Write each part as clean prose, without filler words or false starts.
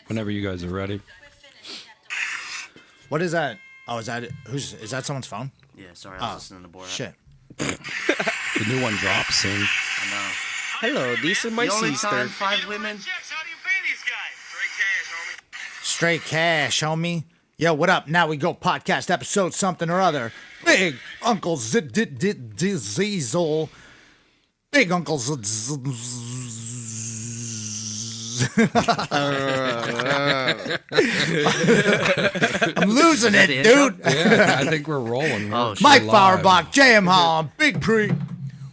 Whenever you guys are ready. What is that? Oh, is that someone's phone? Yeah, sorry, I was listening to Borat. Shit. The new one drops soon. I know. Hello, these are my The only sister. time 5 women. How do you pay these guys? Straight cash, homie. Yo, what up? Now we go podcast episode something or other. Big Uncle Diesel. Big Uncle I'm losing it, dude. Yeah, I think we're rolling. Oh, shit. Mike Live. Fauerbach, J.M. Hall, Big Pre.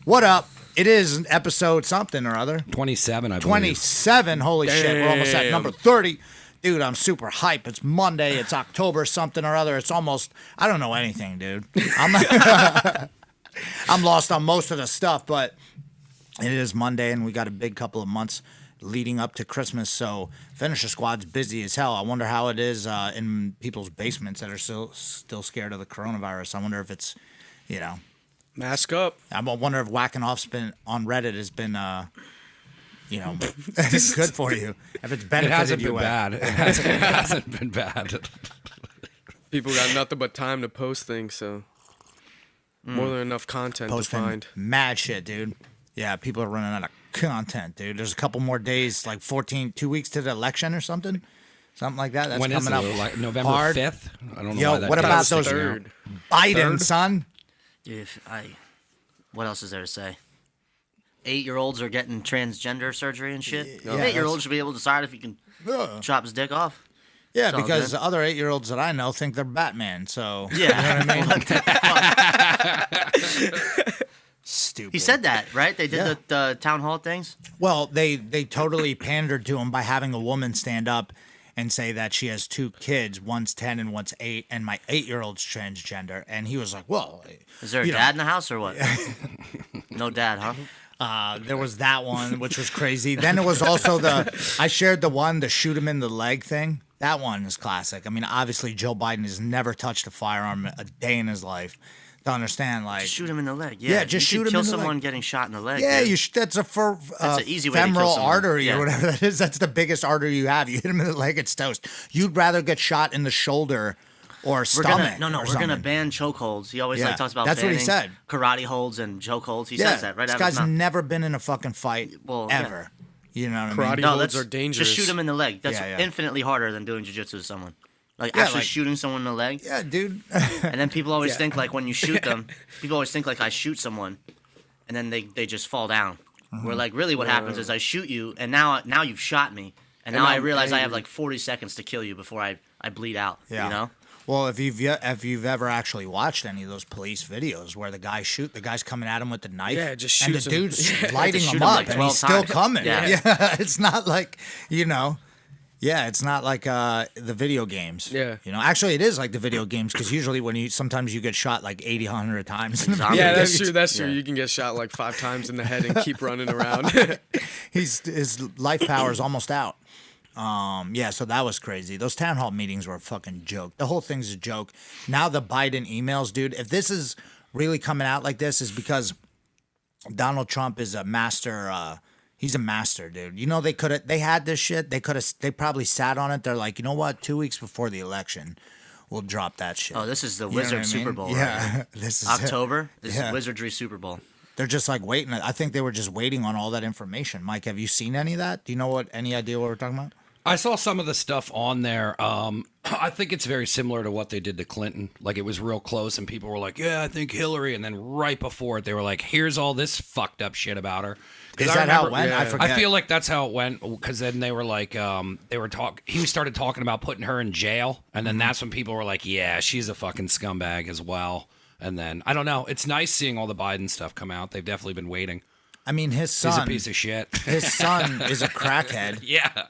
What up? It is an episode something or other. 27, I believe. 27. Holy shit. We're almost at Damn. number 30. Dude, I'm super hype. It's Monday. It's October something or other. It's almost, I don't know anything, dude. I'm lost on most of the stuff, but it is Monday, and we got a big couple of months leading up to Christmas, so Finisher Squad's busy as hell. I wonder how it is in people's basements that are still scared of the coronavirus. I wonder if it's, Mask up. I wonder if whacking off's been on Reddit has been, good for you. If it's It benefited hasn't you. been bad. It hasn't been bad. People got nothing but time to post things, so more than enough content Posting to find. mad shit, dude. Yeah, people are running out of content, dude. There's a couple more days, like 2 weeks to the election or something like that. That's When is coming it? up. Like November hard. 5th? I don't know Yo, why that what date about is those sticking out. Third. Biden, son? Dude, what else is there to say? 8-year-olds are getting transgender surgery and shit. Yeah, 8-year-olds should be able to decide if he can chop his dick off. Yeah, It's all because good. the other 8-year-olds that I know think they're Batman. So Yeah. stupid. He said that, right? They did Yeah. the town hall things. Well, they totally pandered to him by having a woman stand up and say that she has 2 kids, one's 10 and one's 8, and my 8-year-old's transgender. And he was like, "Well, Is there a dad in the house or what? No dad, huh? there was that one, which was crazy. Then it was also I shared the shoot him in the leg thing. That one is classic. I mean, obviously Joe Biden has never touched a firearm a day in his life. To understand, like, Just shoot him in the leg. Yeah, just you shoot could him kill in the someone leg. getting shot in the leg. yeah, dude. that's That's an easy way to kill femoral someone. artery Yeah. or whatever that is. That's the biggest artery you have. You hit him in the leg, it's toast. You'd rather get shot in the shoulder or We're stomach. gonna or we're gonna something. ban chokeholds. He always Yeah, talks about that's what he banning said. karate holds and chokeholds. He Yeah, says that right this out of his guy's mouth. never been in a fucking fight Well, yeah. ever. You know what I Karate mean? No, holds that's are dangerous. Just shoot him in the leg. That's Yeah, yeah. infinitely harder than doing jiu-jitsu to someone. Like Yeah, actually like- shooting someone in the leg. Yeah, dude. And then people always think like when you shoot them, people always think like I shoot someone, and then they just fall down. Mm-hmm. Where like really what happens is I shoot you, and now you've shot me, and now I I'm realize I have angry. like 40 seconds to kill you before I bleed out. Yeah. You know? Well, if you've ever actually watched any of those police videos where the guy's coming at him with the knife, Yeah, just and the shoots him. dude's lighting Just shoot him him up, like and 12 he's still times. coming. Yeah. It's not like Yeah, it's not like the video games. Yeah. Actually, it is like the video games because usually sometimes you get shot like 80, 100 times. In the Zombie. video Yeah, that's games. true. That's true. Yeah. You can get shot like 5 times in the head and keep running around. His life power is almost out. Yeah, so that was crazy. Those town hall meetings were a fucking joke. The whole thing's a joke. Now the Biden emails, dude, if this is really coming out like this is because Donald Trump is a master, he's a master, dude. They had this shit. They probably sat on it. They're like, you know what? 2 weeks before the election, we'll drop that shit. Oh, this is the You know what Wizard I mean? Super Bowl. Yeah, Right? this is October. This Yeah. is Wizardry Super Bowl. They're just like waiting. I think they were just waiting on all that information. Mike, have you seen any of that? Do you know any idea what we're talking about? I saw some of the stuff on there. I think it's very similar to what they did to Clinton. Like, it was real close, and people were like, yeah, I think Hillary. And then right before it, they were like, here's all this fucked up shit about her. 'Cause Is I that how it remember- went? Yeah. I forget. I feel like that's how it went, because then they were like, he started talking about putting her in jail, and then that's when people were like, yeah, she's a fucking scumbag as well. And then, I don't know, it's nice seeing all the Biden stuff come out. They've definitely been waiting. I mean, his He's son. a piece of shit. His son is a crackhead, Yeah.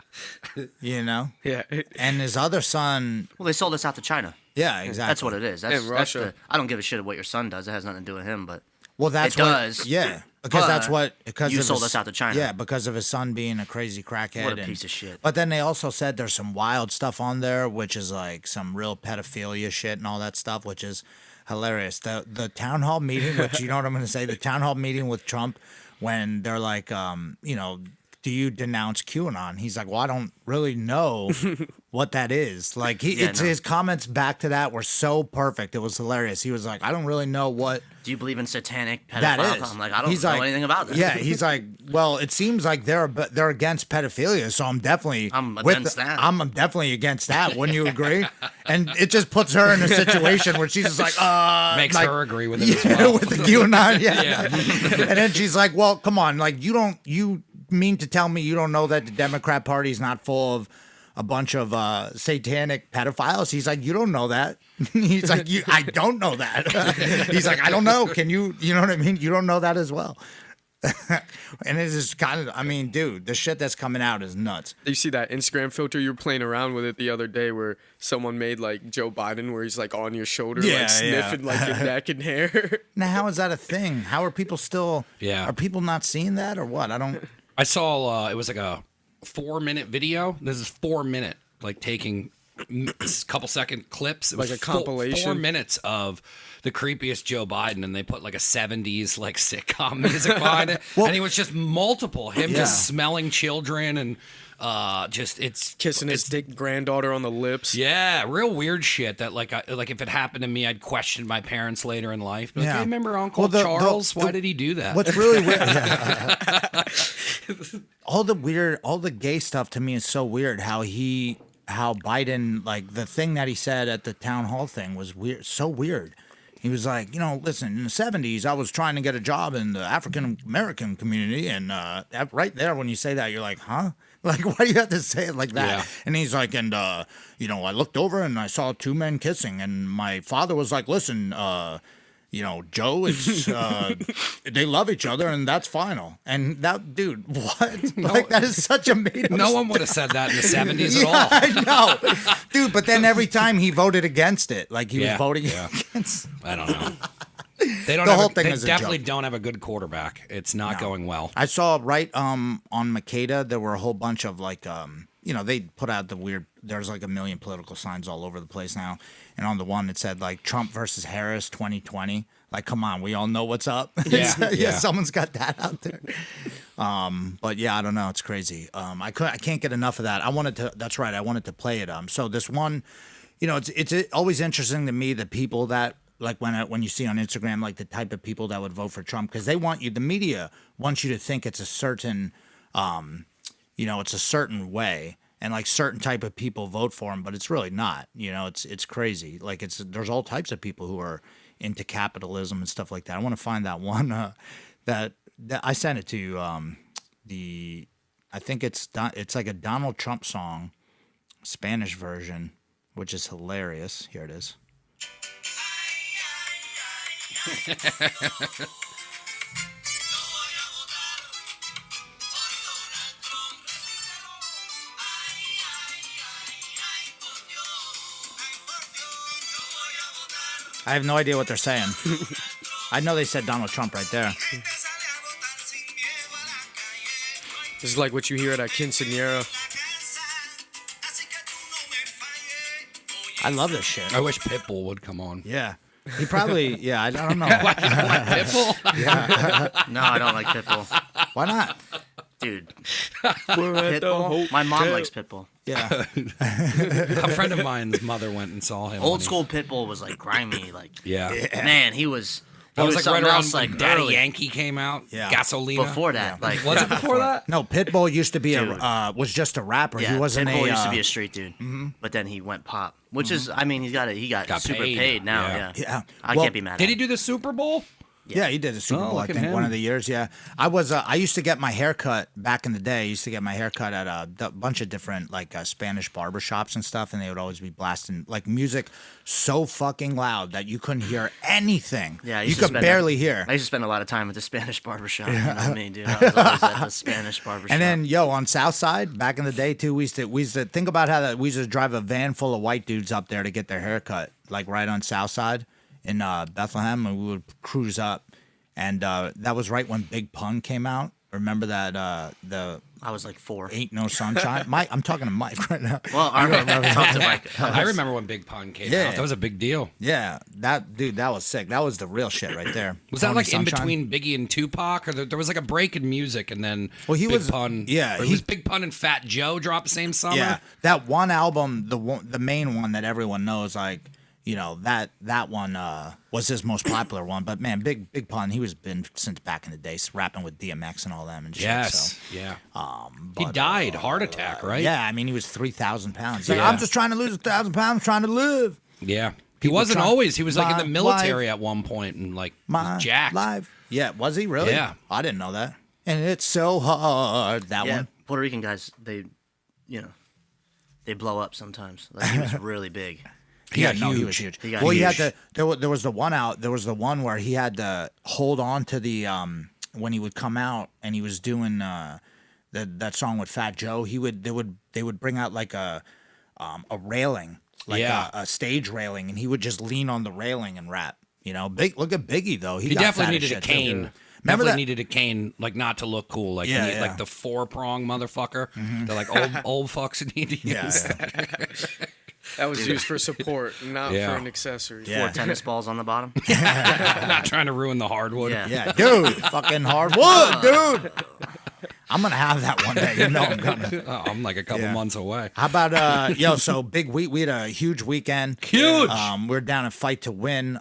yeah. and his other son. Well, they sold us out to China. Yeah, exactly. That's what it is. That's, In Russia. I don't give a shit what your son does. It has nothing to do with him. But Well, that's It what, does, Yeah, because but that's what. Because you of sold his- us out to China. Yeah, because of his son being a crazy crackhead. What a and- piece of shit. But then they also said there's some wild stuff on there, which is like some real pedophilia shit and all that stuff, which is hilarious. The town hall meeting, which you know what I'm going to say, the town hall meeting with Trump, when they're like, do you denounce QAnon? He's like, well, I don't really know what that is. Like his comments back to that were so perfect. It was hilarious. He was like, I don't really know what Do you believe in satanic pedophiles? that is. I'm like, I don't know anything about that. Yeah, he's like, well, it seems like they're against pedophilia, so I'm definitely against that. I'm definitely against that. Wouldn't you agree? And it just puts her in a situation where she's just like, Makes like, her agree with it as well. with the QAnon, yeah. And then she's like, well, come on, like you mean to tell me you don't know that the Democrat Party is not full of a bunch of satanic pedophiles? He's like, you don't know that. He's like, I don't know that. He's like, I don't know. Can you know what I mean? You don't know that as well. And it is kind of, I mean, dude, the shit that's coming out is nuts. You see that Instagram filter? You were playing around with it the other day where someone made like Joe Biden where he's like on your shoulder, like sniffing like your neck and hair. Now, how is that a thing? How are people still, are people not seeing that or what? I don't. I saw it was like a 4-minute video. This is 4 minute, like taking couple second clips. It was like a compilation. 4 minutes of the creepiest Joe Biden, and they put like a 70s like sitcom music behind it. Well, and it was just multiple him just smelling children and just it's Kissing his dick granddaughter on the lips. yeah, real weird shit that like if it happened to me, I'd question my parents later in life. Like, Yeah. hey, remember Uncle Well, Charles? Why did he do that? What's really weird? All the gay stuff to me is so weird. How Biden, like the thing that he said at the town hall thing was weird, so weird. He was like, listen, in the 70s, I was trying to get a job in the African American community, and right there, when you say that, you're like, huh? Like, why do you have to say it like that? Yeah. And he's like, and I looked over and I saw two men kissing, and my father was like, listen, Joe, it's they love each other, and that's final. And that, dude, what? Like, that is such a made-up. No one would have said that in the 70s at all. I know, dude. But then every time he voted against it, like he was voting against. I don't know. They don't. The have whole thing they is a definitely joke. don't have a good quarterback. It's not going well. I saw on Makeda there were a whole bunch of like they put out the weird. There's like a million political signs all over the place now, and on the one it said like Trump versus Harris 2020. Like, come on, we all know what's up. Yeah. Someone's got that out there. But yeah, I don't know. It's crazy. I can't get enough of that. That's right. I wanted to play it. So this one, it's always interesting to me the people that like when you see on Instagram like the type of people that would vote for Trump because they want you. The media wants you to think it's a certain, it's a certain way. And like certain type of people vote for him, but it's really not. It's crazy. Like there's all types of people who are into capitalism and stuff like that. I want to find that one that I sent it to you. I think it's like a Donald Trump song, Spanish version, which is hilarious. Here it is. I have no idea what they're saying. I know they said Donald Trump right there. This is like what you hear at a quinceañera. I love this shit. I wish Pitbull would come on. Yeah. He probably, I don't know. Pitbull? No, I don't like Pitbull. Why not? Dude. We're at the Pitbull? My mom hotel. likes Pitbull. Yeah. A friend of mine's mother went and saw him. Old school Pitbull was like grimy. Like, Yeah. man, he was. That was like right something around else, like like Daddy early. Yankee came out. Yeah. Gasolina. Before that, like Was it before that? No, Pitbull used to be Dude. was just a rapper. Yeah, He wasn't Pitbull a. used to be a street dude, but then he went pop, which is, I mean, he got Got super paid. paid now. Yeah. Yeah, Yeah. I Well, can't be mad. Did at he him. do the Super Bowl? Yeah, he did a Super Oh, Bowl. I look at think him. one of the years. Yeah, I used to get my hair cut back in the day. I used to get my hair cut at a bunch of different like Spanish barber shops and stuff, and they would always be blasting like music so fucking loud that you couldn't hear anything. Yeah, I you used to could spend barely hear. I used to spend a lot of time at the Spanish barbershop. You know what I mean, dude? I was always at the Spanish barbershop. And then, on Southside, back in the day too, we used to think about how we used to drive a van full of white dudes up there to get their hair cut, like right on Southside in Bethlehem, and we would cruise up. And that was right when Big Pun came out. Remember that I was like 4. Ain't No Sunshine. Mike, I'm talking to Mike right now. Well, I remember talking to Mike. I remember when Big Pun came Yeah. out. That was a big deal. Yeah, that was sick. That was the real shit right there. Was that Tony like in Sunshine? between Biggie and Tupac, or there was like a break in music, and then Well, he Big was- Pun. yeah, or it he- was Big Pun and Fat Joe dropped the same summer. Yeah, that one album, the main one that everyone knows, like, you know, that one was his most popular one. But man, Big Pun, he was been since back in the day, rapping with DMX and all them and shit. Yes. So. Yeah. But, He died, heart attack, right? Yeah, I mean, he was 3,000 pounds. Like, Yeah. I'm just trying to lose 1,000 pounds, trying to live. Yeah. He People wasn't try- always. He was like in the my military life, at one point and like My was jacked. life. Yeah, was he really? Yeah. I didn't know that. And it's so hard. That Yeah, one. Puerto Rican guys, they blow up sometimes. Like he was really big. Yeah, got no, he huge. was huge. He got Well, he had huge. to. There was the one out. There was the one where he had to hold on to the when he would come out and he was doing that song with Fat Joe. They would bring out like a railing, like Yeah. a stage railing, and he would just lean on the railing and rap. You know, look at Biggie though. He got definitely fat as needed a shit, too. cane. Remember Definitely that? needed a cane, like not to look cool, like Yeah, yeah. like the 4-prong motherfucker. They're like old fucks who need to Yeah, use yeah. that. That was used for support, not Yeah. for an accessory. Yeah. 4 tennis balls on the bottom. Not trying to ruin the hardwood. Yeah. Yeah, dude, fucking hardwood, dude. I'm gonna have that one day. You know I'm gonna. Oh, I'm like a couple Yeah. months away. How about so big week? We had a huge weekend. Huge. We're down at Fight to Win.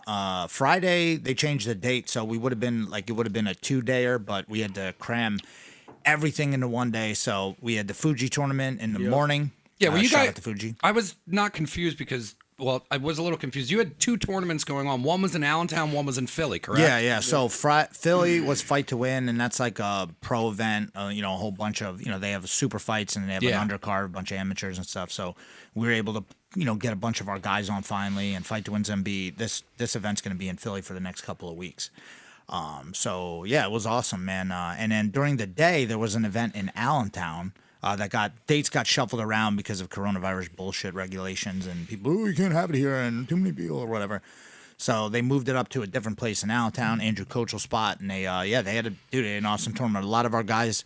Friday they changed the date, so we would have been like it would have been a 2-dayer, but we had to cram everything into one day. So we had the Fuji tournament in the morning. Yeah, were you shout guys out to Fuji? I was not confused because, well, I was a little confused. You had 2 tournaments going on. One was in Allentown, one was in Philly, correct? Yeah, yeah. So Philly was Fight to Win, and that's like a pro event. You know, a whole bunch of they have super fights and they have Yeah. an undercard, a bunch of amateurs and stuff. So we were able to get a bunch of our guys on finally. And Fight to Win's gonna be this event's gonna be in Philly for the next couple of weeks. So yeah, it was awesome, man. And then during the day there was an event in Allentown. Dates got shuffled around because of coronavirus bullshit regulations and people, you can't have it here and too many people or whatever. So they moved it up to a different place in Allentown, Andrew Coachell's spot, and they had an awesome tournament. A lot of our guys,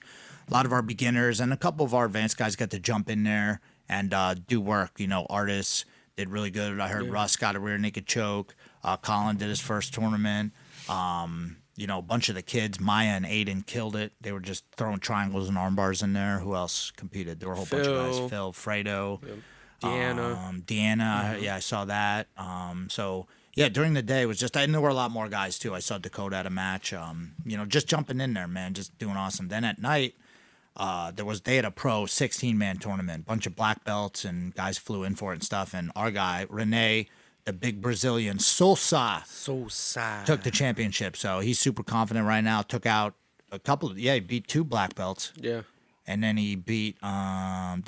a lot of our beginners, and a couple of our advanced guys got to jump in there and do work. You know, artists did really good. I heard Russ got a rear naked choke. Colin did his first tournament. A bunch of the kids, Maya and Aiden, killed it. They were just throwing triangles and arm bars in there. Who else competed? There were a whole bunch of guys. Phil, Fredo, Deanna. Yeah, I saw that. During the day it was just, and there were a lot more guys too. I saw Dakota at a match. Just jumping in there, man, just doing awesome. Then at night, they had a pro 16-man tournament, bunch of black belts and guys flew in for it and stuff. And our guy Renee, the big Brazilian Sousa, took the championship. So he's super confident right now. Took out he beat 2 black belts. Yeah. And then he beat, then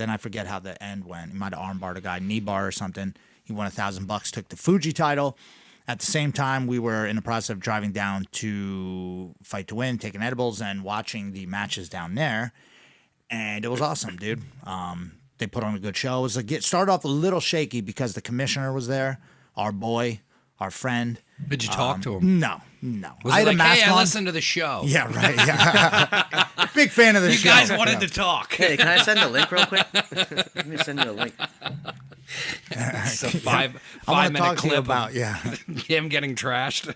I forget how the end went. He might have armbarred a guy, knee bar or something. He won $1,000, took the Fuji title. At the same time, we were in the process of driving down to Fight to Win, taking edibles and watching the matches down there. And it was awesome, dude. They put on a good show. It was started off a little shaky because the commissioner was there, our boy, our friend. Did you talk to him? No. Was I he had a like, mask hey, I on. listened to the show. Yeah, right. Yeah. Big fan of the You show. guys wanted Yeah. to talk. Hey, can I send a link real quick? Let me send you a link. It's a I five want to minute talk to you clip about of him getting trashed.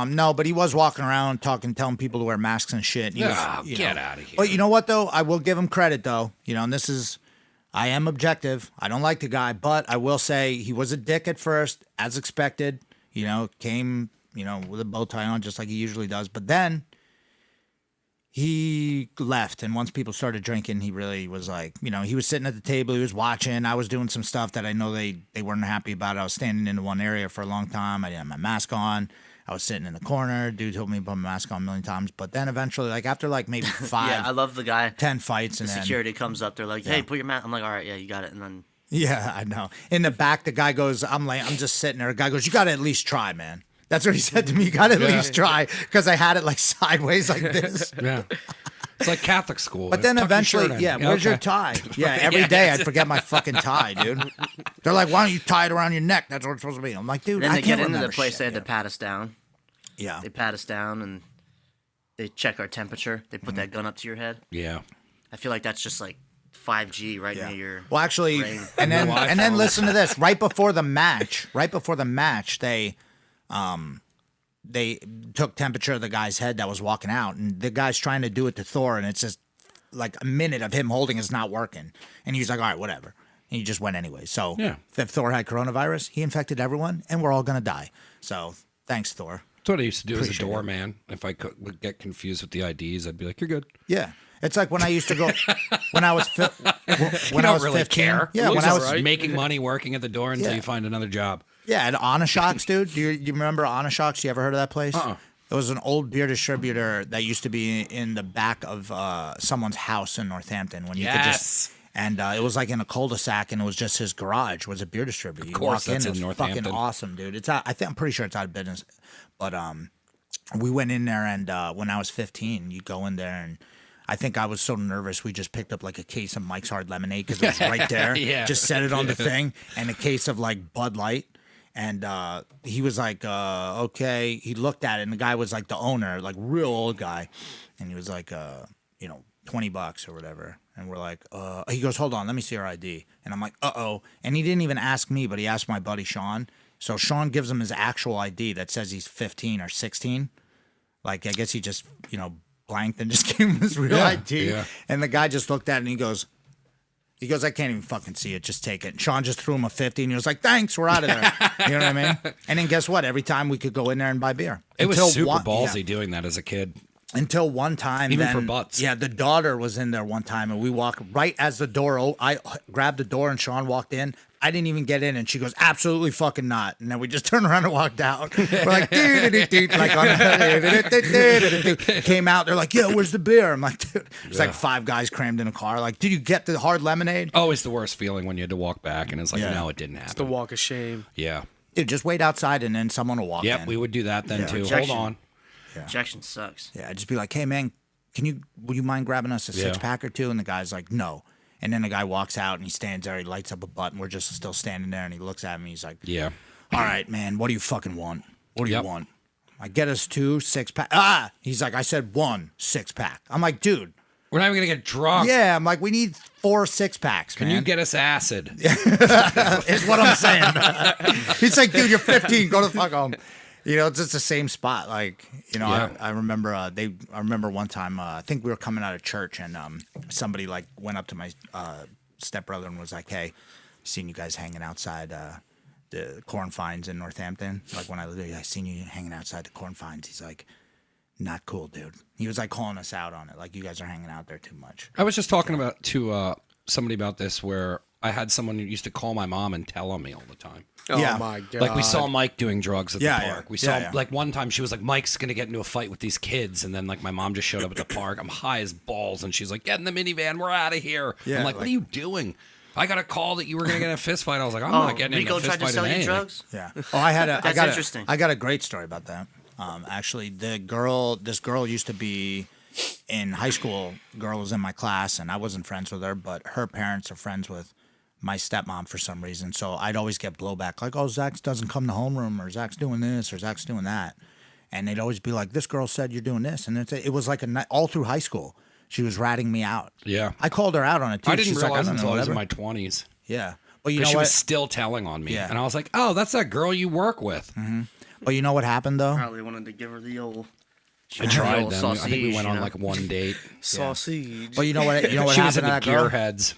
No, but he was walking around telling people to wear masks and shit. And he was, Get out of here. But you know what though? I will give him credit though. And I am objective. I don't like the guy, but I will say he was a dick at first, as expected. Came with a bow tie on just like he usually does. But then he left, and once people started drinking, he really was like, he was sitting at the table, he was watching. I was doing some stuff that I know they weren't happy about. I was standing in one area for a long time. I didn't have my mask on. I was sitting in the corner. Dude told me to put my mask on a million times. But then eventually, after maybe 5, Yeah, I love the guy. 10 fights, The and then security comes up. They're like, "Hey, put your mask." I'm like, "All right, yeah, you got it." And then yeah, I know. In the back, the guy goes, I'm just sitting there. The guy goes, you got to at least try, man. That's what he said to me. You got to at least try, because I had it sideways like this. Yeah. It's like Catholic school. But then Tuck your eventually, shirt in. yeah, where's your okay. tie? Yeah, every day I'd forget my fucking tie, dude. They're like, why don't you tie it around your neck? That's what it's supposed to be. I'm like, dude, then I they can't get into the remember place. shit. They had to pat us down. Yeah. They pat us down and they check our temperature. They Mm-hmm. put that gun up to your head. Yeah. I feel like that's just like 5G right near your. Well, actually, brain. and then Wi-Fi. and then listen to this. Right before the match, they took temperature of the guy's head that was walking out, and the guy's trying to do it to Thor, and it's just like a minute of him holding is not working, and he's like, all right, whatever, and he just went anyway. So Yeah. if Thor had coronavirus, he infected everyone, and we're all gonna die. So thanks, Thor. That's what I used to do as a Appreciate it. doorman. If I would get confused with the IDs, I'd be like, "You're good." Yeah. It's like when I used to go when I was when You I was don't really 15. care. Yeah, when Looks I was alright. making money working at the door until Yeah. you find another job. Yeah, at Onashocks, dude. Do you remember Onashocks? You ever heard of that place? It was an old beer distributor that used to be in the back of someone's house in Northampton when you could just. And it was like in a cul-de-sac, and it was just his garage was a beer distributor. You course, walk in, that's it was in fucking Northampton. awesome, dude. It's out, I'm pretty sure it's out of business, but we went in there, and when I was 15, you go in there, and I think I was so nervous, we just picked up like a case of Mike's Hard Lemonade because it was right there. Yeah. Just set it on the thing, and a case of like Bud Light. And he was like, okay. He looked at it, and the guy was like the owner, like real old guy. And he was like, $20 or whatever. And we're like, he goes, hold on, let me see your ID. And I'm like, uh-oh. And he didn't even ask me, but he asked my buddy Sean. So Sean gives him his actual ID that says he's 15 or 16. Like, I guess he just, blanked and just gave him his real ID. yeah. And the guy just looked at it, and he goes, I can't even fucking see it. Just take it. And Sean just threw him a 50, and he was like, thanks, we're out of there. You know what I mean? And then guess what? Every time we could go in there and buy beer. It was Until super one- ballsy yeah. doing that as a kid. Until one time, Even then, for butts. Yeah, the daughter was in there one time, and we walked right as the door. I grabbed the door, and Sean walked in. I didn't even get in, and she goes, "Absolutely fucking not." And then we just turned around and walked out. We're like, like on came out. They're like, "Yeah, where's the beer?" I'm like, "Dude," it's like 5 guys crammed in a car. Like, did you get the hard lemonade? Always the worst feeling when you had to walk back, and it's like, Yeah. no, it didn't happen. It's the walk of shame. Yeah. Dude, just wait outside, and then someone will walk Yep, in. we would do that then Yeah. too. Rejection. Hold on. Rejection sucks. Yeah, just be like, "Hey, man, would you mind grabbing us a Yeah. 6-pack or two?" And the guy's like, "No." And then the guy walks out, and he stands there. He lights up a butt, and we're just still standing there. And he looks at me. He's like, Yeah. "All right, man, what do you fucking want? What do Yep. you want?" I get us 2 6-pack. He's like, "I said 1 6-pack." I'm like, "Dude, We're not even gonna get drunk. yeah." I'm like, "We need 4 6-packs, Can man." you get us acid? Is what I'm saying. He's like, "Dude, you're 15. Go the fuck home." It's just the same spot. Like, Yeah. I remember I remember one time I think we were coming out of church, and somebody like went up to my stepbrother and was like, "Hey, seen you guys hanging outside the corn finds in Northampton." Like when I lived there, "I seen you hanging outside the corn finds." He's like, "Not cool, dude." He was like calling us out on it. Like, "You guys are hanging out there too much." I was just talking to somebody about this where I had someone who used to call my mom and tell on me all the time. Oh Yeah. my god! Like we saw Mike doing drugs at Yeah, the yeah. park. We Yeah, saw yeah. like one time she was like, Mike's gonna get into a fight with these kids, and then like my mom just showed up at the park. I'm high as balls, and she's like, "Get in the minivan, we're out of here." Yeah, I'm like, "What like- are you doing?" I got a call that you were gonna get in a fist fight. I was like, "I'm Oh, not getting Rico into a fist tried to fight sell in you anything." drugs? Yeah. Oh, I That's got interesting. I got a great story about that. Actually, this girl used to be in high school. Girl was in my class, and I wasn't friends with her, but her parents are friends with my stepmom for some reason. So I'd always get blowback, like, "Oh, Zach doesn't come to homeroom, or Zach's doing this, or Zach's doing that," and they'd always be like, "This girl said you're doing this," and it was like all through high school. She was ratting me out. Yeah. I called her out on it too. I didn't She's realize like, until I was in whatever. my 20s. Yeah, but you But know she what? was still telling on me, Yeah. and I was like, "Oh, that's that girl you work with." But you know what happened though? Probably wanted to give her the old. I tried old them. I think we sausage, went you on know? like one date. Sausage. But you know what? You know what She was happened into to that girl? gearheads.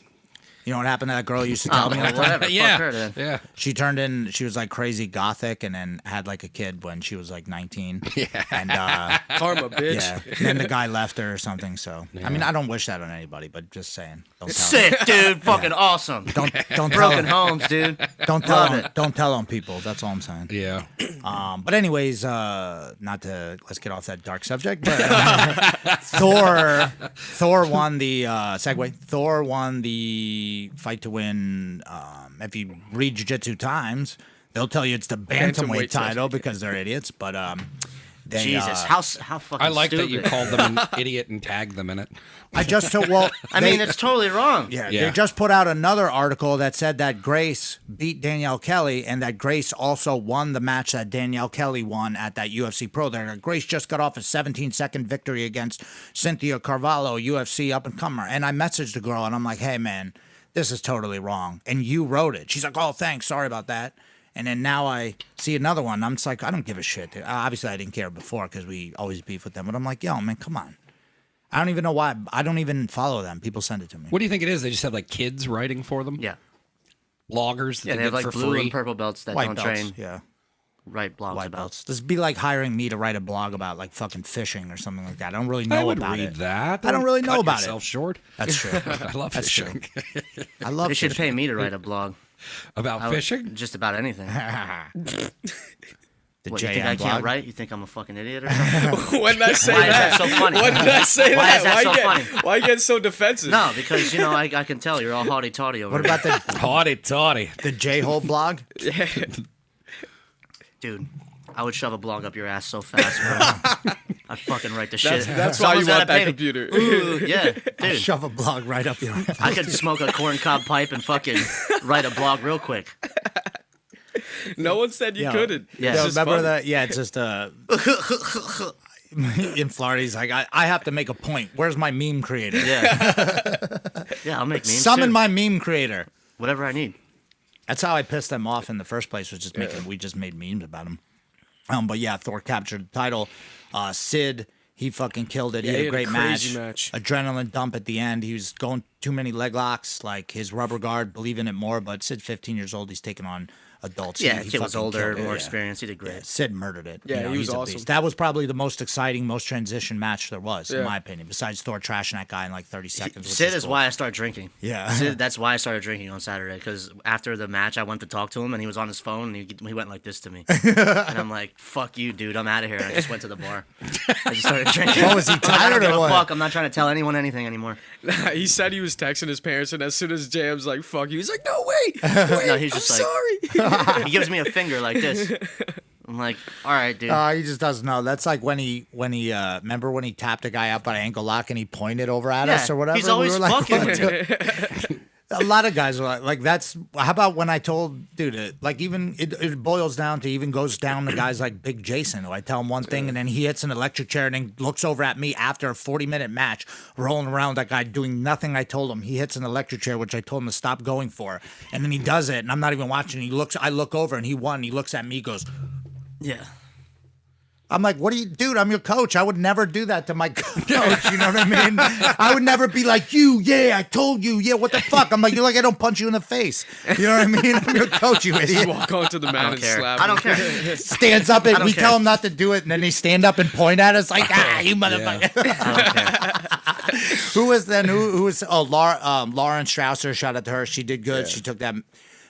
You know what happened to that girl? Used to tell me all the time? Whatever. Yeah. Fuck her then. Yeah. She turned in. She was like crazy gothic, and then had like a kid when she was like 19. Yeah. And Karma, bitch. yeah, and then the guy left her or something. So I mean, I don't wish that on anybody, but just saying. Don't tell. Sick, dude. Fucking awesome. Don't tell. Broken homes, dude. Don't tell. Love On, it. don't tell on people. That's all I'm saying. Yeah. But anyways, let's get off that dark subject. But Thor won the segue. Thor won the fight to win. If you read Jiu-Jitsu Times, they'll tell you it's the bantamweight Bantamweight title because they're idiots. But They, Jesus, how fucking I like stupid. that you called them an idiot and tagged them in it. I just told. Well, I mean, it's totally wrong. Yeah, Yeah. they just put out another article that said that Grace beat Danielle Kelly and that Grace also won the match that Danielle Kelly won at that UFC Pro there. Grace just got off a 17-second victory against Cynthia Carvalho, UFC up-and-comer. And I messaged the girl and I'm like, hey, man, this is totally wrong. And you wrote it. She's like, oh, thanks. Sorry about that. And then now I see another one. I'm just like, I don't give a shit. Obviously, I didn't care before because we always beef with them. But I'm like, yo, man, come on. I don't even know why. I don't even follow them. People send it to me. What do you think it is? They just have like kids writing for them? Yeah. Bloggers that Yeah, they they have get like for blue free? and purple belts that White don't belts. train. Yeah. Write blogs White about. belts. This would be like hiring me to write a blog about like fucking fishing or something like that. I don't really know I would about read it. that. I don't really know Cut about yourself it. short. That's true. I love That's true. fishing. I love They should fishing. pay me to write a blog. About fishing? Just about anything. The What, you think JM I blog. can't write? You think I'm a fucking idiot or something? When did I say Why is that? that so funny? When did I say Why that? is that so funny? Why get so defensive? No, because, I can tell you're all haughty-taughty over What here. about the Hotty toddy. J-Hole blog? Dude, I would shove a blog up your ass so fast, bro. I'd fucking write the shit. That's why you Someone's want gotta that pay me. computer. Ooh, yeah, dude. Shove a blog right up your ass. I could smoke a corncob pipe and fucking write a blog real quick. No one said you Yo, couldn't. Yeah. It's Yo, just remember funny. that? Yeah, it's just in Florida, he's like, I have to make a point. Where's my meme creator? Yeah. Yeah, I'll make memes Summon too. my meme creator. Whatever I need. That's how I pissed them off in the first place. Was just making we just made memes about him. But yeah, Thor captured the title. Sid, he fucking killed it. Yeah, he he had a had a great crazy match. Adrenaline dump at the end. He was going too many leg locks. Like his rubber guard, believing it more. But Sid, 15 years old, he's taking on adults. Yeah, he kid was fucking older, killed it, more yeah. experienced. He did great. Yeah, Sid murdered it. Yeah, he was he's a awesome. beast. That was probably the most exciting, most transition match there was, in Yeah. my opinion. Besides Thor trashing that guy in like 30 seconds. which Sid is cool. why I started drinking. Yeah. Sid, that's why I started drinking on Saturday. Because after the match, I went to talk to him, and he was on his phone, and he went like this to me. And I'm like, "Fuck you, dude! I'm out of here." And I just went to the bar. I just started drinking. What was he, I'm like, I don't tired give or a what? fuck. I'm not trying to tell anyone anything anymore. He said he was texting his parents, and as soon as Jam's like, fuck you, he's like, no, wait, No, he's just I'm like- sorry. He gives me a finger like this. I'm like, all right, dude. He just doesn't know. That's like when he remember when he tapped a guy out by ankle lock and he pointed over at us or whatever. He's always we were like, fucking what with the- A lot of guys are like that's. How about when I told dude? Like even it boils down to even goes down to guys like Big Jason, who I tell him one thing and then he hits an electric chair and then looks over at me after a 40-minute match, rolling around that guy doing nothing. I told him he hits an electric chair, which I told him to stop going for, and then he does it, and I'm not even watching. He looks. I look over and he won. He looks at me, goes. Yeah. I'm like, what do you, dude? I'm your coach. I would never do that to my coach. You know what I mean? I would never be like, you, yeah, I told you, yeah, what the fuck? I'm like, you're like, I don't punch you in the face. You know what I mean? I'm your coach, you Just idiot. walk onto the mat and care. slap I him. don't care. Stands up and don't we care. tell him not to do it, and then they stand up and point at us like, you motherfucker. Who was then? Who was? Oh, Lauren Strausser. Shout out to her. She did good. She took that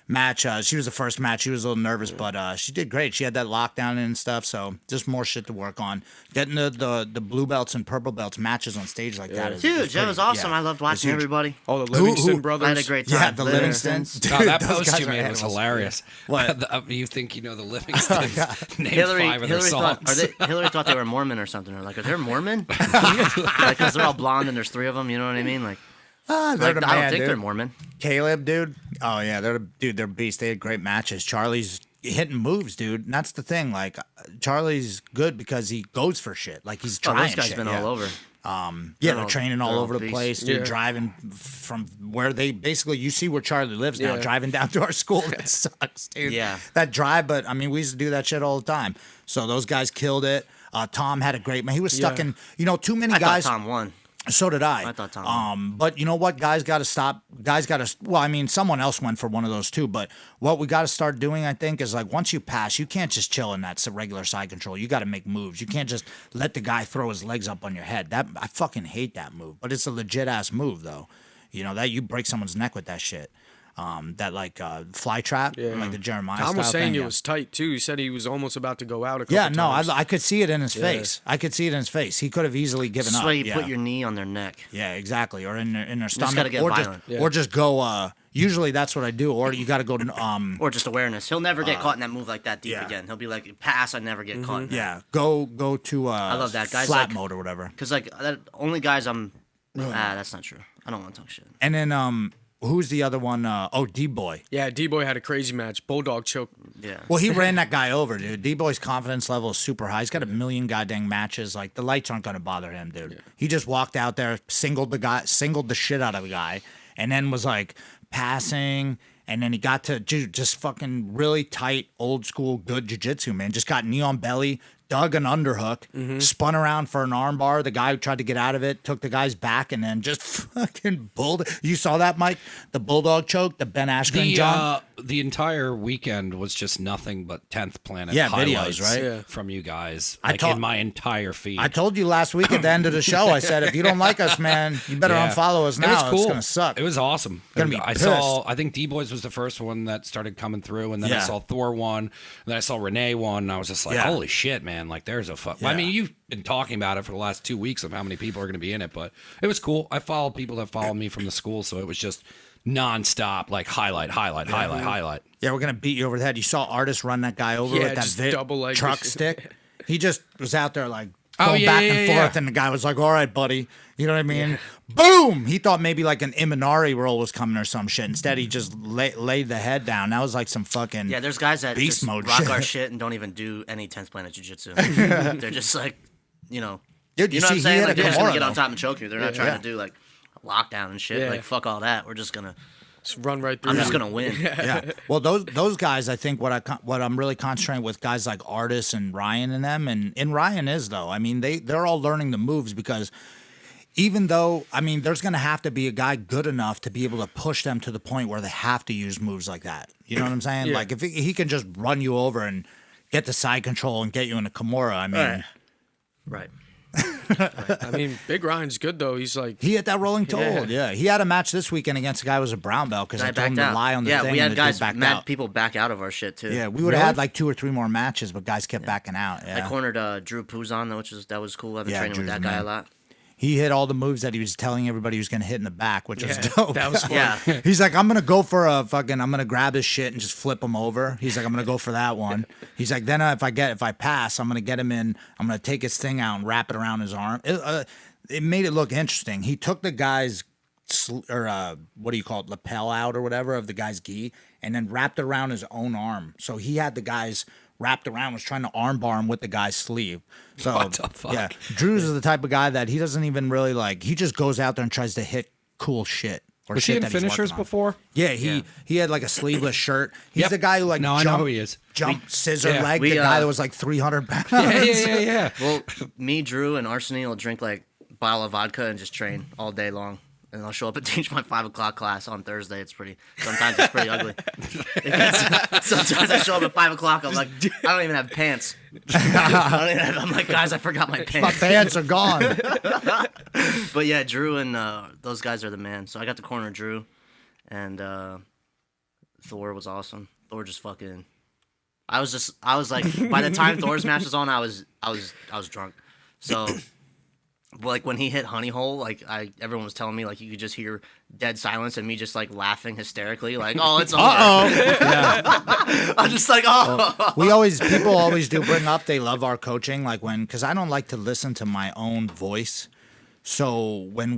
match. She was the first match. She was a little nervous, but she did great. She had that lockdown and stuff. So just more shit to work on. Getting the blue belts and purple belts matches on stage like that is Huge. That pretty- was awesome. yeah. I loved It's watching huge. everybody. All the Livingston brothers. I had a great time. Yeah, the Livingstons. No, that Those post guys you are made was animals. hilarious. What? You think you know the Livingstons? Name Hillary, 5 of their Hillary thought, songs. Hillary thought they were Mormon or something. Or like, are they Mormon? Like, because they're all blonde and there's 3 of them. You know what I mean? Like, They're the I don't man, think dude. they're Mormon. Caleb, dude. Oh yeah, they're beasts. They had great matches. Charlie's hitting moves, dude. And that's the thing. Like Charlie's good because he goes for shit. Like he's Oh, trying. those guys shit, been yeah. all over. Yeah, They're they're all- training all they're all over the beasts. place, dude. Yeah. Driving from where they basically you see where Charlie lives now. Yeah. Driving down to our school, that sucks, dude. Yeah. that drive. But I mean, we used to do that shit all the time. So those guys killed it. Tom had a great man. He was stuck Yeah. in too many I guys. thought Tom won. So did I. I thought Tom. But you know what? Guys got to stop. Guys got to. Well, I mean, someone else went for one of those too. But what we got to start doing, I think, is like once you pass, you can't just chill in that regular side control. You got to make moves. You can't just let the guy throw his legs up on your head. That I fucking hate that move. But it's a legit ass move, though. You know that you break someone's neck with that shit. that like fly trap, like the Jeremiah Tom was style saying thing. it was tight too. He said he was almost about to go out a couple Yeah, no, times. I could see it in his face. I could see it in his face. He could have easily given This up. way you yeah. put your knee on their neck. Yeah, exactly. Or in their stomach. gotta get or violent. just or just go usually that's what I do. Or you gotta go to Or just awareness. He'll never get caught in that move like that deep yeah. again. He'll be like, pass, I never get caught in that. yeah, go to I love that. Guys flat like- mode or whatever. Because, like, only guys that's not true. I don't want to talk shit. And then who's the other one? D-Boy. Yeah, D-Boy had a crazy match. Bulldog choke. Yeah. Well, he ran that guy over, dude. D-Boy's confidence level is super high. He's got a million goddamn matches. Like, the lights aren't going to bother him, dude. He just walked out there, singled the shit out of the guy, and then was, like, passing, and then he got to just fucking really tight, old school, good jiu-jitsu, man. Just got knee on belly, dug an underhook, spun around for an armbar. The guy tried to get out of it, took the guy's back, and then just fucking bulled. You saw that, Mike? The bulldog choke, the Ben Askren jump. The entire weekend was just nothing but 10th Planet videos, highlights right? from you guys. I Like told- in my entire feed. I told you last week at the end of the show, I said, if you don't like us, man, you better Yeah. unfollow us It now. was cool. It's going to suck. It was awesome. Gonna be I pissed. I think D-Boys was the first one that started coming through, and then I Yeah. saw Thor one, and then I saw Renee one, and I was just like, Yeah. holy shit, man. Like, there's a fuck. I Yeah. mean, you've been talking about it for the last 2 weeks of how many people are going to be in it, but it was cool. I followed people that followed me from the school, so it was just nonstop, like highlight. Yeah, we're gonna beat you over the head. You saw Artist run that guy over Yeah, with that just double-legged truck shit. stick. He just was out there like Oh, going yeah, back yeah, and yeah, forth, and the guy was like, "All right, buddy," you know what I mean? Boom! He thought maybe like an Imanari roll was coming or some shit. Instead, he just laid the head down. That was like some fucking Yeah, there's guys that beast just mode rock shit. our shit and don't even do any 10th Planet Jiu-Jitsu. They're just like, Dude, you know see, what I'm he saying? hit Like, a they're just gonna Kimura, get on though. top and choke you. They're not trying Yeah. to do like lockdown and shit. Yeah. Like, fuck all that. We're just gonna. Just run right through. I'm just him. gonna win. Yeah. Well, those guys, I think what I'm really concentrating with guys like Artis and Ryan and them, and Ryan is though. I mean, they're all learning the moves because even though there's gonna have to be a guy good enough to be able to push them to the point where they have to use moves like that. You know what I'm saying? Yeah. Like if he can just run you over and get the side control and get you in a Kimura, I mean. Right. I mean, Big Ryan's good though. He's like, He hit that rolling toll. Yeah. Yeah. He had a match this weekend against a guy who was a brown belt because I I told him backed to out. lie on the Yeah, thing. we and had the dude guys, backed mad out. people back out of our shit too. Yeah, we would have had like 2 or 3 more matches, but guys kept backing out. I Yeah. cornered Drew Puzon, though, that was cool. I've been Yeah, training Drew's with that the guy man. a lot. He hit all the moves that he was telling everybody he was going to hit in the back, which was yeah, dope. that was fun. Yeah. He's like, I'm going to go for I'm going to grab his shit and just flip him over. He's like, I'm going to go for that one. He's like, then if I pass, I'm going to get him in. I'm going to take his thing out and wrap it around his arm. It made it look interesting. He took the guy's, what do you call it, lapel out or whatever of the guy's gi and then wrapped it around his own arm. So he had the guy's wrapped around, was trying to armbar him with the guy's sleeve. So What the fuck? yeah, Drew's is the type of guy that he doesn't even really like. He just goes out there and tries to hit cool shit. Or Was shit he in that he's finishers working on. before? Yeah, he had like a sleeveless shirt. He's Yep. the guy who like No, I know who he is. Jump scissor Yeah. leg. We, The guy that was like 300 pounds. Yeah. Well, me, Drew, and Arseny will drink like a bottle of vodka and just train all day long. And I'll show up and teach my 5 o'clock class on Thursday. Sometimes it's pretty ugly. Sometimes I show up at 5 o'clock. I'm like, I don't even have pants. I'm like, guys, I forgot my My pants. pants are gone. But yeah, Drew and those guys are the man. So I got to corner Drew, and Thor was awesome. Thor just fucking. I was like, by the time Thor's match was on, I was drunk. So, like when he hit Honey Hole, like everyone was telling me like you could just hear dead silence and me just like laughing hysterically, like, oh, it's over. I'm just like, oh. People always do bring up they love our coaching, like because I don't like to listen to my own voice. So when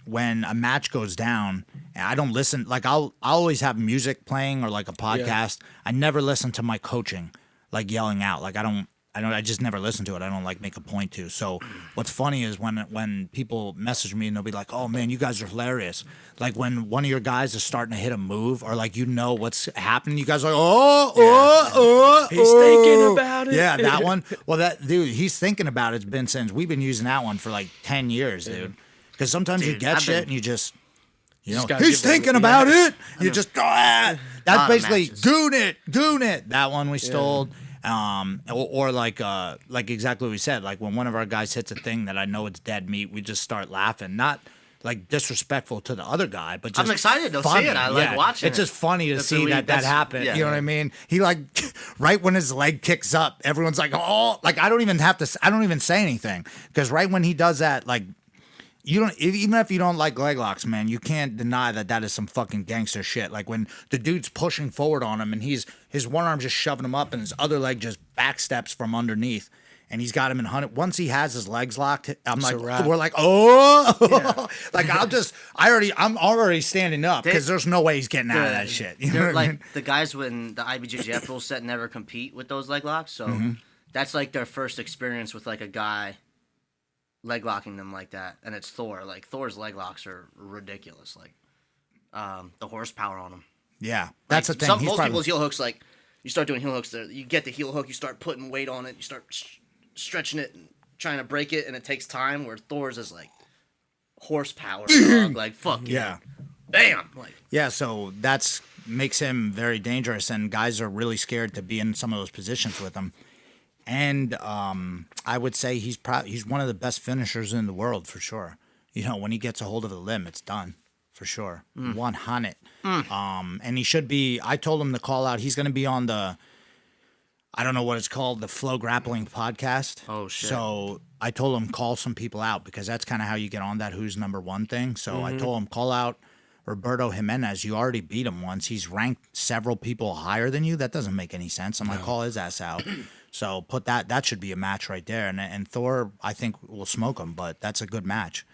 when a match goes down, I don't listen. Like I'll always have music playing or like a podcast. I never listen to my coaching, like yelling out. Like I just never listen to it. I don't like make a point to. So what's funny is when people message me and they'll be like, "Oh man, you guys are hilarious." Like when one of your guys is starting to hit a move or like what's happening, you guys are like, He's thinking about it. Yeah, that one. Well, that dude, he's thinking about it's been since we've been using that one for like 10 years, dude. Because sometimes you Dude, get I've shit been- and you just. You know, gotta he's give them- thinking about it. You just go. That's Lot of basically matches. goon it. That one we stole. Or like exactly what we said. Like when one of our guys hits a thing that I know it's dead meat, we just start laughing. like disrespectful to the other guy, but just I'm excited to see funny. it. I like watching It's it. just funny to That's see really- that that's- happen. yeah. You know what I mean? He like right when his leg kicks up, everyone's like, oh, like I don't even say anything because right when he does that, like. You don't even if you don't like leg locks, man. You can't deny that is some fucking gangster shit. Like when the dude's pushing forward on him and his one arm just shoving him up and his other leg just backsteps from underneath, and he's got him in 100. Once he has his legs locked, I'm like, we're like, oh, like I'm already standing up because there's no way he's getting out of that shit. You know They're what I like mean? the guys when the IBJJF rule set never compete with those leg locks, so Mm-hmm. that's like their first experience with like a guy leg locking them like that, and it's Thor. Like Thor's leg locks are ridiculous. Like the horsepower on them. Yeah, that's the thing. He's Most probably- people's heel hooks, like you start doing heel hooks, there you get the heel hook, you start putting weight on it, you start stretching it, and trying to break it, and it takes time. Where Thor's is like horsepower, dog. Like fuck yeah. bam, like. Yeah, so that's makes him very dangerous, and guys are really scared to be in some of those positions with him. And I would say he's one of the best finishers in the world for sure. You know, when he gets a hold of the limb, it's done for sure. 100. And he should be. I told him to call out. He's going to be on the. I don't know what it's called, the Flow Grappling podcast. Oh, shit. So I told him call some people out because that's kind of how you get on that who's number one thing. So I told him call out Roberto Jimenez. You already beat him once. He's ranked several people higher than you. That doesn't make any sense. I'm like, call his ass out. So put that should be a match right there. And Thor, I think, will smoke him, but that's a good match.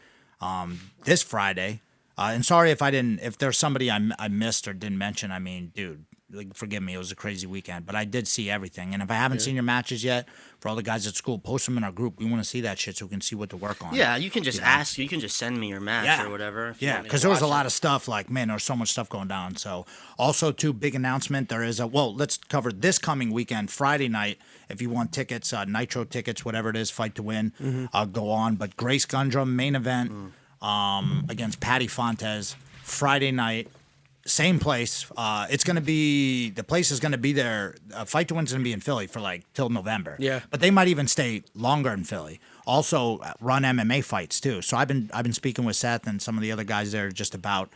This Friday, and sorry if there's somebody I missed or didn't mention. I mean, dude, like, forgive me, it was a crazy weekend, but I did see everything. And if I haven't seen your matches yet, for all the guys at school, post them in our group. We want to see that shit so we can see what to work on. Yeah, you can just ask. You can just send me your match or whatever. if you Yeah, want me to because there was a watch lot it. of stuff. Like, man, there's so much stuff going down. So, also, too, big announcement. There is let's cover this coming weekend, Friday night. If you want tickets, Nitro tickets, whatever it is, Fight to Win, go on. But Grace Gundrum main event against Patty Fontes Friday night. Same place. It's going to be, the place is going to be there. Fight to Win's going to be in Philly for like till November. Yeah. But they might even stay longer in Philly. Also run MMA fights too. So I've been speaking with Seth and some of the other guys there just about,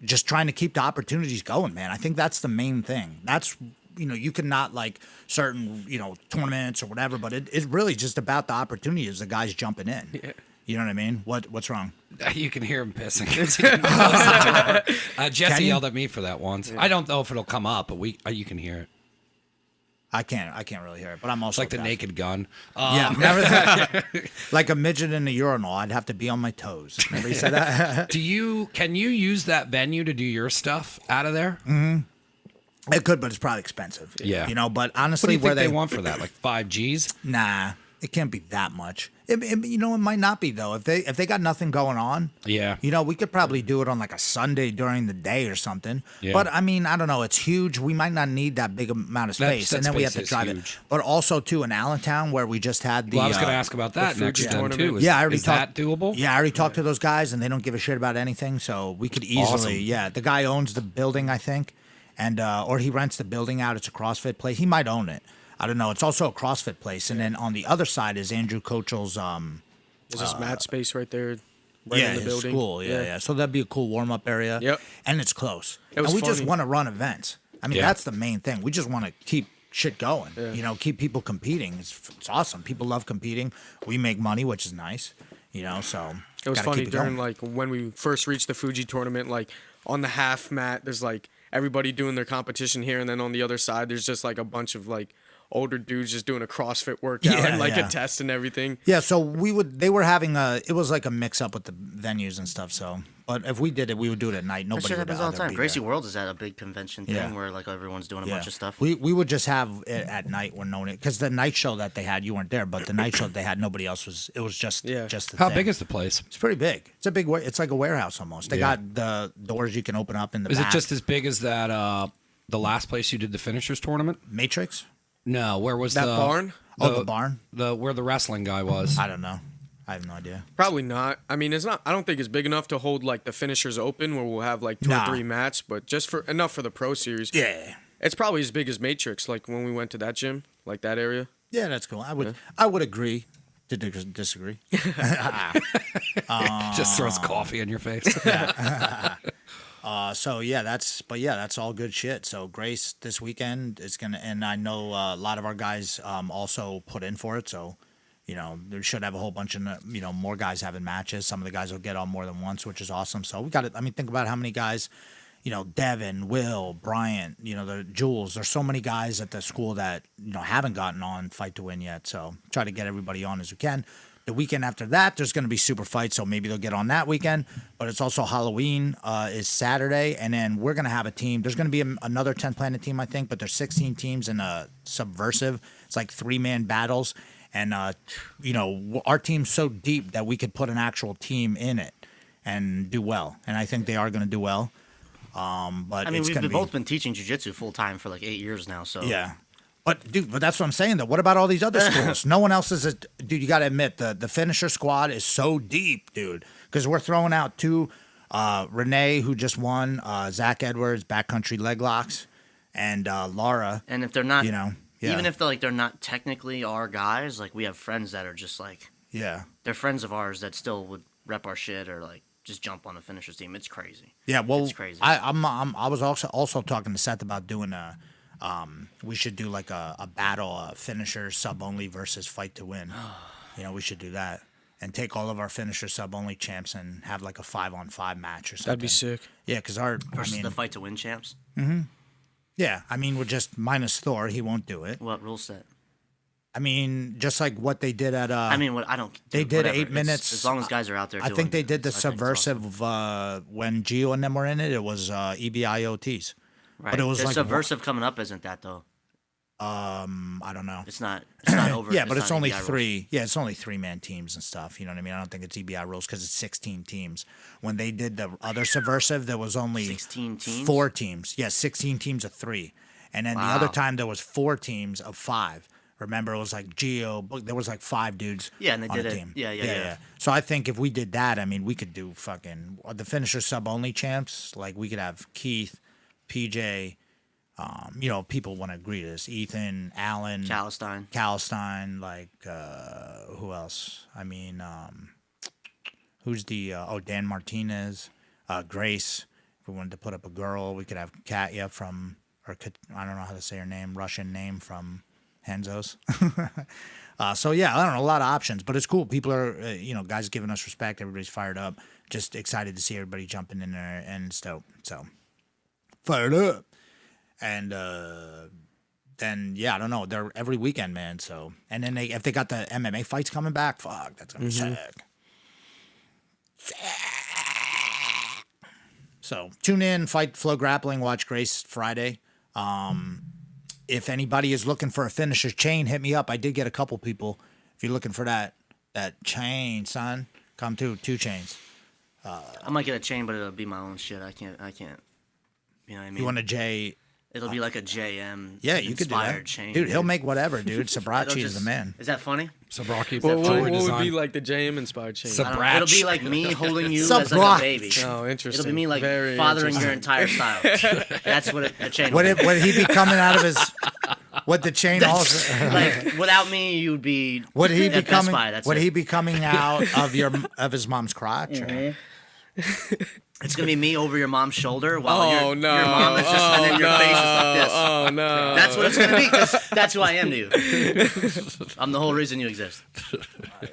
just trying to keep the opportunities going, man. I think that's the main thing. That's, you can not like certain, tournaments or whatever, but it's really just about the opportunities, the guys jumping in. Yeah. You know what I mean? What's wrong? You can hear him pissing. Jesse Can you? yelled at me for that once. I don't know if it'll come up, but you can hear it. I can't really hear it, but I'm It's also like the deaf. Naked Gun. Yeah, never that. Like a midget in a urinal, I'd have to be on my toes. Remember you said that? Can you use that venue to do your stuff out of there? It could, but it's probably expensive. Yeah. but What do honestly, you where think they want for that? Like 5 G's? Nah, it can't be that much. It might not be though. If they got nothing going on, Yeah. we could probably do it on like a Sunday during the day or something. Yeah. But I mean, I don't know. It's huge. We might not need that big amount of space, that and then we have space to is drive huge. it. But also too in Allentown, where we just had the. Well, I was going to ask about that Fuji next then tournament. too. Yeah, I already is talked. that doable? Yeah, I already talked to those guys, and they don't give a shit about anything. So we could easily. Awesome. Yeah, the guy owns the building, I think, and or he rents the building out. It's a CrossFit place. He might own it. I don't know. It's also a CrossFit place, and then on the other side is Andrew Koechel's. There's this mat space right there, right in the his building. school. Yeah. So that'd be a cool warm up area. Yep. And it's close. It was and we just funny. want to run events. I mean, Yeah. that's the main thing. We just want to keep shit going. Keep people competing. It's awesome. People love competing. We make money, which is nice. So It was gotta funny keep it during going. like when we first reached the Fuji tournament, like on the half mat, there's like everybody doing their competition here, and then on the other side, there's just like a bunch of like older dudes just doing a CrossFit workout Yeah, and like yeah. a test and everything. Yeah, so they were having it was like a mix up with the venues and stuff. So, but if we did it, we would do it at night. That Nobody shit would happens all the other time. be Gracie there. World is at a big convention thing Yeah. where like everyone's doing a Yeah. bunch of stuff. We would just have it at night when no one, because the night show that they had, you weren't there, but the night show that they had, nobody else was. It was just Yeah. just the How thing. big is the place? It's pretty big. It's a big. It's like a warehouse almost. They Yeah. got the doors you can open up in the Is back. it just as big as that? The last place you did the finishers tournament? Matrix? No, where was That the barn? The barn? where the wrestling guy was? I don't know. I have no idea. Probably not. I mean, it's not. I don't think it's big enough to hold like the finishers open where we'll have like two Nah. or three mats, but just for enough for the pro series. Yeah. It's probably as big as Matrix, like when we went to that gym, like that area. Yeah, that's cool. I would agree. To disagree. Just throws coffee in your face. So yeah, that's all good shit. So Grace this weekend is gonna, and I know a lot of our guys also put in for it. So they should have a whole bunch of more guys having matches. Some of the guys will get on more than once, which is awesome. So we got it. I mean, think about how many guys. Devin, Will, Bryant, the Jules. There's so many guys at the school that, haven't gotten on Fight to Win yet. So try to get everybody on as we can. The weekend after that, there's going to be super fights, so maybe they'll get on that weekend. But it's also Halloween is Saturday, and then we're going to have a team. There's going to be another 10 Planet team, I think, but there's 16 teams in a Subversive. It's like 3-man battles. And, our team's so deep that we could put an actual team in it and do well. And I think they are going to do well. But I mean, we've both been teaching jiu-jitsu full time for like 8 years now. So yeah, but that's what I'm saying though. What about all these other schools? No one else is dude. You got to admit the finisher squad is so deep, dude. Because we're throwing out 2, Renee who just won, Zach Edwards backcountry leg locks, and Laura. And if they're not, yeah. even if they're not technically our guys, like we have friends that are just like they're friends of ours that still would rep our shit or like. Just jump on the finishers team. It's crazy. Yeah, well, it's crazy. I was also talking to Seth about doing we should do like a battle, finisher sub only versus Fight to Win. We should do that and take all of our finisher sub only champs and have like a 5-on-5 match or something. That'd be sick. Yeah, because versus the Fight to Win champs. Yeah, I mean we're just minus Thor. He won't do it. What rule set? I mean, just like what they did at. I mean, what I don't. They did whatever. 8 minutes. As long as guys are out there. I think they did the Subversive when Gio and them were in it. It was EBIOTs. Right. But it was the like Subversive coming up, isn't that though? I don't know. It's not over. Yeah, but it's not only EBI rules. 3. Yeah, it's only 3-man teams and stuff. You know what I mean? I don't think it's EBI rules because it's 16 teams. When they did the other Subversive, there was only 16 teams. 4 teams. Yeah, 16 teams of 3, and then the other time there was 4 teams of 5. Remember, it was like Gio. There was like 5 dudes. Yeah, and they on did a it. team. Yeah. So I think if we did that, I mean, we could do fucking the finisher sub only champs. Like we could have Keith, PJ. People want to agree to this. Ethan, Allen, Calistine. Like who else? I mean, who's the? Dan Martinez, Grace. If we wanted to put up a girl, we could have Katya from, or I don't know how to say her name, Russian name from. Henzo's. So yeah, I don't know, a lot of options, but it's cool. People are, guys giving us respect. Everybody's fired up. Just excited to see everybody jumping in there, and it's dope. So fired up, and then yeah, I don't know. They're every weekend, man. So and then if they got the MMA fights coming back, fuck, that's gonna be sick. So tune in, Fight Flow Grappling, watch Grace Friday. If anybody is looking for a finisher chain, hit me up. I did get a couple people. If you're looking for that chain, son, come to 2 chains. I might get a chain, but it'll be my own shit. I can't. You know what I mean? You want a J? It'll be like a JM. Yeah, you could do that, chain, dude. He'll make whatever, dude. Sabrachi It'll is the man. Is that funny? Sabraki. What jewelry would design. be like the JM inspired chain? I don't know. It'll be like me holding you as like Sabra- a baby. Oh, interesting. It'll be me like Very fathering your interesting. entire style. That's what a chain. Would would he be coming out of his? Would the chain also? like without me, you'd be. Would he be at Best coming? Buy, that's Would it. he be coming out of his mom's crotch? or- It's gonna be me over your mom's shoulder while Oh, your no. mom is just and then your face is like this. Oh no. That's what it's gonna be because that's who I am to you. I'm the whole reason you exist.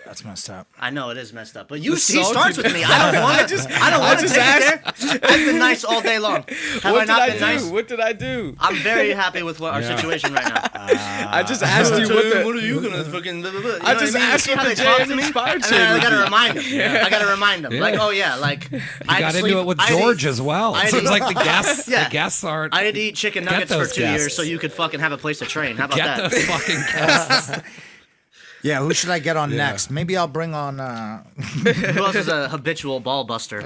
That's messed up. I know it is messed up, but he salty- starts with me. I don't want to. I don't want to just take it there. I've been nice all day long. Have I What did not I been do? nice? What did I do? I'm very happy with our situation right now. I just asked you what What the. are you gonna fucking? Blah, blah, blah. You I know just what I mean? asked See what how the they talk to JM me? inspired And chain then I would gotta be. remind them. I gotta remind them. Yeah. Like, oh yeah, like You got into it with George as well. I It had seems to- like the guests, Yeah. the guests aren't. I had to eat chicken nuggets for those 2 years guests. so you could fucking have a place to train. How about Get that? the fucking guests. Yeah, who should I get on next? Maybe I'll bring on. Who else is a habitual ball buster?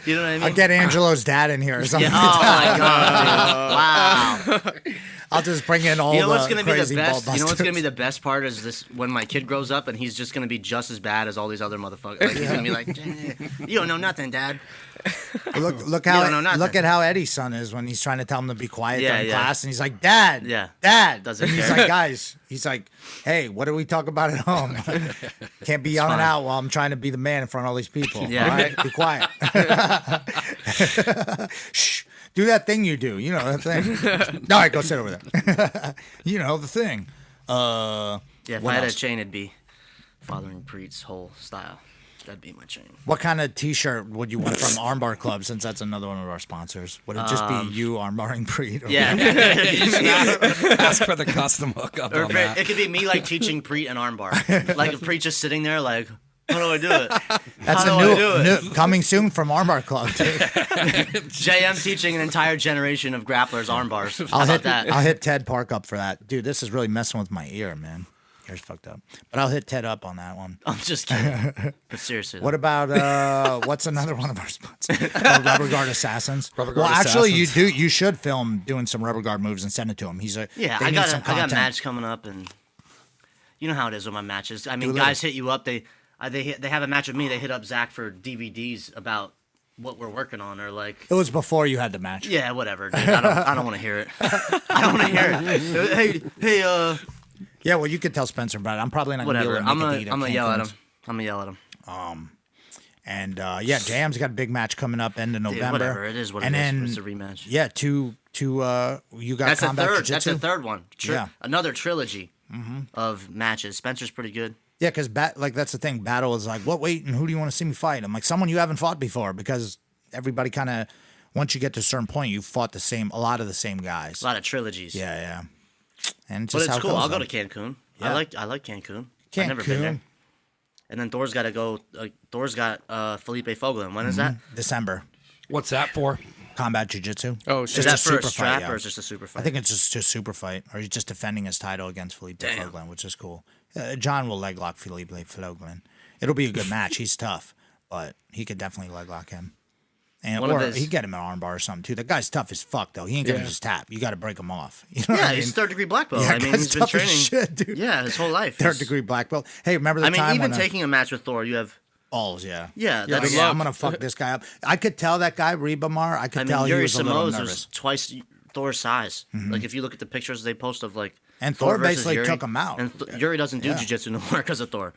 You know what I mean? I'll get Angelo's dad in here or something. Yeah. Oh my god, dude. Wow. I'll just bring in all You know the what's gonna be the crazy best? ball You know what's gonna be busters. the best part is this: when my kid grows up and he's just gonna be just as bad as all these other motherfuckers. Like, he's gonna be like, "You don't know nothing, Dad." Look You don't know nothing. look at how Eddie's son is when he's trying to tell him to be quiet Yeah, during yeah. class, and he's like, "Dad, Yeah. Dad," Doesn't and he's care. like, "Guys, He's like, hey, what do we talk about at home? Can't be yelling fine. out while I'm trying to be the man in front of all these people. Yeah. All right, be quiet. Shh. Do that thing you do. You know that thing. All right, go sit over there. You know the thing. Yeah, if What I had else? a chain, it'd be Fathering Preet's whole style. That'd be my chain. What kind of T-shirt would you want from Armbar Club? Since that's another one of our sponsors. Would it just be you armbarring Preet? Or Yeah. Ask for the custom hookup Or on if that. it could be me like teaching Preet an armbar. Like if Preet just sitting there like, how do I do it? That's How a do I do it? new coming soon from Armbar Club. Dude. JM teaching an entire generation of grapplers armbars. How about that? I'll hit Ted Park up for that, dude. This is really messing with my ear, man. Ear's fucked up, but I'll hit Ted up on that one. I'm just kidding. But seriously. What about what's another one of our sponsors? Rubber Guard Assassins. Rubber Guard well, actually, Assassins. you should film doing some rubber guard moves and send it to him. He's a Yeah, they I need got some I got a content. match coming up, and you know how it is with my matches. I mean, Do a little. guys hit you up. They have a match with me. They hit up Zach for DVDs about what we're working on, or like, It was before you had the match. yeah, whatever. Dude. I don't want to hear it. I don't want to hear it. Hey, Yeah, well, you could tell Spencer about it. I'm probably not gonna be whatever. able to I'm make it eat gonna at yell at him. Cancun's. I'm gonna yell at him. And yeah, Jam's got a big match coming up end of Dude, November. whatever. It is what and it is. then, It's a rematch. Yeah, two. You got That's the combat third. jiu-jitsu? That's the third one. Yeah. Another trilogy of matches. Spencer's pretty good. Yeah, because like that's the thing. Battle is like, what weight and who do you want to see me fight? I'm like, someone you haven't fought before, because everybody kind of, once you get to a certain point, you fought a lot of the same guys. A lot of trilogies. Yeah, yeah. And But just how it's it cool. goes, I'll go though. to Cancun. Yeah. I like Cancun. I've never been there. Cancun, And then Thor's got to go. Thor's got Felipe Fogland. When is that? December. What's that for? Combat jiu-jitsu. Oh, Is shit. that a for a super strap fight, yeah. or is it just a super fight? I think it's just a super fight, or he's just defending his title against Felipe Fogland, which is cool. John will leg lock Felipe Fogland. It'll be a good match. He's tough, but he could definitely leg lock him. And One of or his- he get him an armbar or something too. That guy's tough as fuck though. He ain't gonna Yeah. just tap. You got to break him off. You know what yeah, I he's mean? third degree black belt. Yeah, I mean, guy's he's been tough as training. shit, dude. Yeah, his whole life. Third He's- degree black belt. Hey, remember the I mean, time even when taking a match with Thor, you have. balls? Yeah. Yeah, Like, that's. yeah, I'm gonna fuck this guy up. I could tell that guy Rebamar. I could I tell mean, he Yuri was a little Samoes nervous. was twice Thor's size. Like if you look at the pictures they post of like. And Thor versus basically Yuri, took him out. And Yuri doesn't do Yeah. jiu-jitsu no more because of Thor.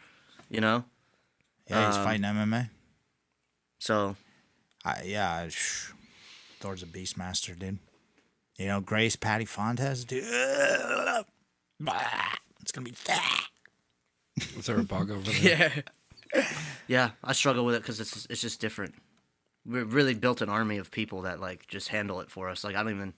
You know, Yeah, he's fighting MMA. so Thor's a beast master, dude. You know, Grace, Patty Fontes, dude. It's gonna be fat. Is there a bug over there? Yeah. yeah, I struggle with it because it's just different. We really built an army of people that like just handle it for us. Like I don't even.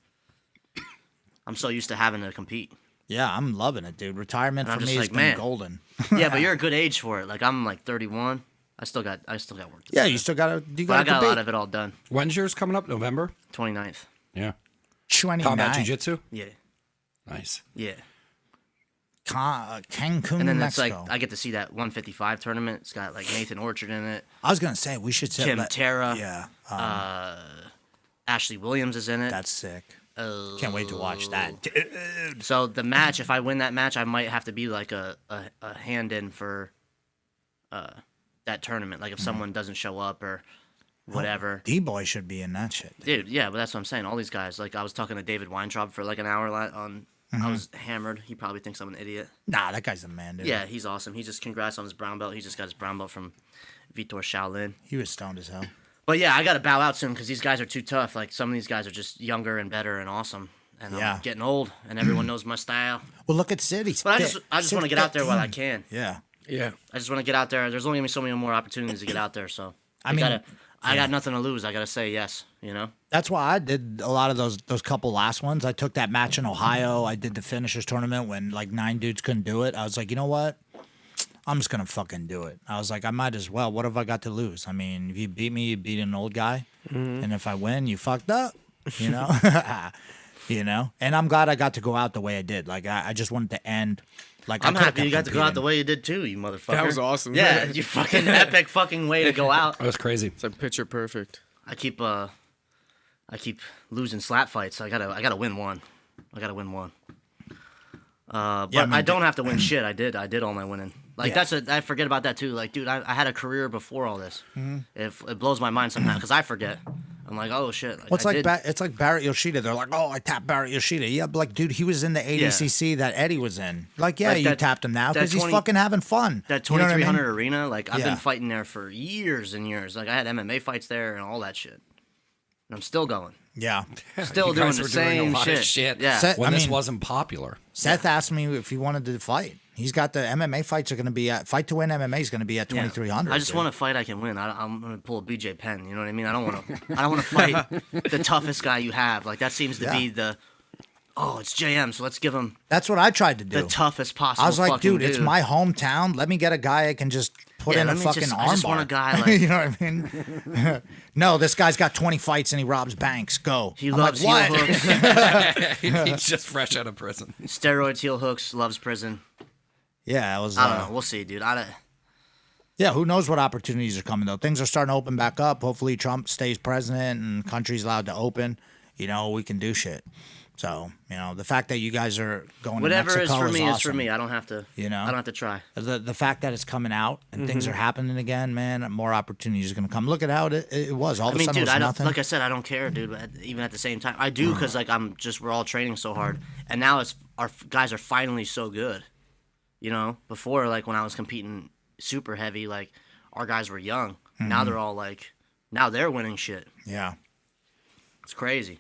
I'm so used to having to compete. Yeah, I'm loving it, dude. Retirement And I'm for just me has like, been man. golden. Yeah, but you're a good age for it. Like I'm like 31. I still got work. To Yeah, do. you still gotta But I gotta got a lot compete. of it all done. When's yours coming up? November? 29th. Yeah. 29. Combat Jiu-Jitsu? Yeah. Nice. Yeah. Cancun, And then it's like Mexico. I get to see that 155 tournament. It's got like Nathan Orchard in it. I was gonna say we should set Kim that- Terra. Yeah, Ashley Williams is in it. that's sick. Can't wait to watch that. So the match, if I win that match, I might have to be like a hand in for that tournament. Like if someone doesn't show up or whatever. D-boy should be in that shit. Dude, yeah, but that's what I'm saying. All these guys, like I was talking to David Weintraub for like an hour on. I was hammered. He probably thinks I'm an idiot. Nah, that guy's the man, dude. Yeah, he's awesome. He just congrats on his brown belt. He just got his brown belt from Vitor Shaolin. He was stoned as hell. But yeah, I got to bow out soon because these guys are too tough. Like some of these guys are just younger and better and awesome. And Yeah. I'm getting old, and everyone knows my style. Well, look at Sid. He's But fit. I just want to Sid's get out there fit. while I can. Yeah. Yeah. I just want to get out there. There's only gonna be so many more opportunities to get out there. So I got nothing to lose. I gotta say yes. You know. That's why I did a lot of those couple last ones. I took that match in Ohio. I did the finishers tournament when like 9 dudes couldn't do it. I was like, you know what? I'm just gonna fucking do it. I was like, I might as well. What have I got to lose? I mean, if you beat me, you beat an old guy, and if I win, you fucked up. You know, you know. And I'm glad I got to go out the way I did. Like I just wanted to end. Like I'm I coulda happy you got kept to go out the competing. way you did too, you motherfucker. That was awesome. Yeah, you fucking epic fucking way to go out. That was crazy. It's like picture perfect. I keep losing slap fights. I gotta win one. But Yeah, I mean, I don't have to win shit. I did all my winning. Like Yeah. I forget about that too. Like, dude, I had a career before all this. Mm-hmm. It blows my mind sometimes because I forget. I'm like, oh shit. Like, Well, it's I like did. it's like Barrett Yoshida. They're like, oh, I tapped Barrett Yoshida. Yeah, but like, dude, he was in the ADCC that Eddie was in. Like, yeah, Like you that- tapped him now that because he's 20 fucking having fun. That You know what I 2300 mean? arena, like I've Yeah. been fighting there for years and years. Like I had MMA fights there and all that shit. And I'm still going. Yeah. Still You doing guys the were doing a same lot of shit. shit. Yeah. Set- When I this mean- wasn't popular. Seth asked me if he wanted to fight. He's got the MMA fights are going to be at Fight to Win MMA is going to be at Yeah. 2300. I just want to fight I can win. I'm gonna pull a BJ Penn. You know what I mean? I don't want to fight the toughest guy you have. Like that seems to be the. Oh, it's JM. So let's give him That's what I tried to do. the toughest possible. I was like, fucking dude, it's my hometown. Let me get a guy I can just put Yeah, in a let me fucking just- I armbar. just want a guy like- you know what I mean? No, this guy's got 20 fights and he robs banks. Go. He I'm loves like, heel what? hooks, He's just fresh out of prison. steroids, heel hooks, loves prison. Yeah, it was. I don't know. We'll see, dude. Yeah, who knows what opportunities are coming though? Things are starting to open back up. Hopefully, Trump stays president and countries allowed to open. You know, we can do shit. So, you know, the fact that you guys are going Whatever to is Mexico for me is for awesome. me. I don't have to. You know? I don't have to try. The fact that it's coming out and things are happening again, man, more opportunities are going to come. Look at how it was. All of I a mean, sudden, dude, it was I don't. nothing. Like I said, I don't care, dude. But even at the same time, I do because like we're all training so hard, and now it's our guys are finally so good. You know, before like when I was competing super heavy, like our guys were young. Now they're all like, now they're winning shit. Yeah. It's crazy.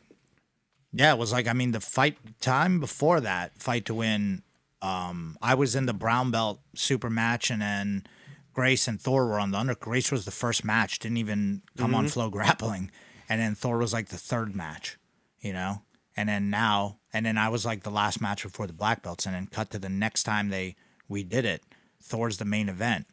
Yeah, it was like, I mean, the fight time before that, Fight to Win, I was in the brown belt super match, and then Grace and Thor were on the under. Grace was the first match, didn't even come on Flow Grappling. And then Thor was like the third match, you know? And then I was like the last match before the black belts, and then cut to the next time we did it. Thor's the main event.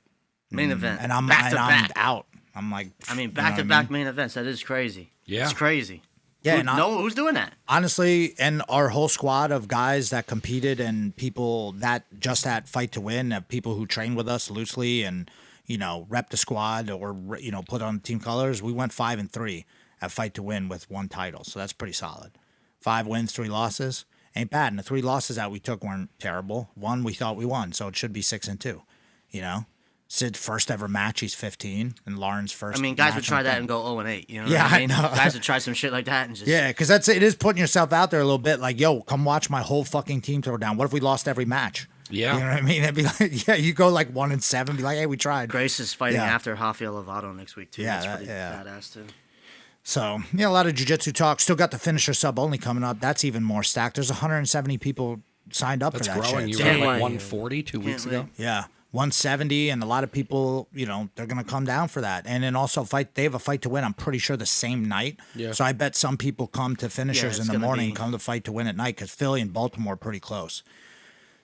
Main event. And I'm back to back. out. I'm like, I mean, you know back what to I back mean? main events. That is crazy. Yeah. It's crazy. Yeah, Who, and I- no, who's doing that? Honestly, and our whole squad of guys that competed and people that just at Fight to Win, people who train with us loosely and, you know, rep the squad or, you know, put on team colors, we went 5-3 at Fight to Win with one title. So that's pretty solid. 5 wins, 3 losses. Ain't bad. And the 3 losses that we took weren't terrible. One we thought we won, so it should be 6-2, you know? Sid's first ever match, he's 15, and Lauren's first. I mean, guys match, would try I'm that 10. and go 0-8. You know Yeah, what I I mean? know. Guys would try some shit like that and just. Yeah, because it is putting yourself out there a little bit. Like, yo, come watch my whole fucking team throw down. What if we lost every match? Yeah. You know what I mean? It'd be like, yeah, you go like 1-7, be like, hey, we tried. Grace is fighting Yeah. after Rafael Lovato next week, too. Yeah, That's pretty yeah. badass, too. So, yeah, a lot of jiu-jitsu talk. Still got the finisher sub only coming up. That's even more stacked. There's 170 people signed up That's for that growing. shit. You So, were at like Damn. 140 2 weeks Can't ago. yeah, 170, and a lot of people, you know, they're gonna come down for that. And then also they have a Fight to Win. I'm pretty sure the same night. Yeah. So I bet some people come to finishers it's in the gonna morning, be- come to Fight to Win at night because Philly and Baltimore are pretty close.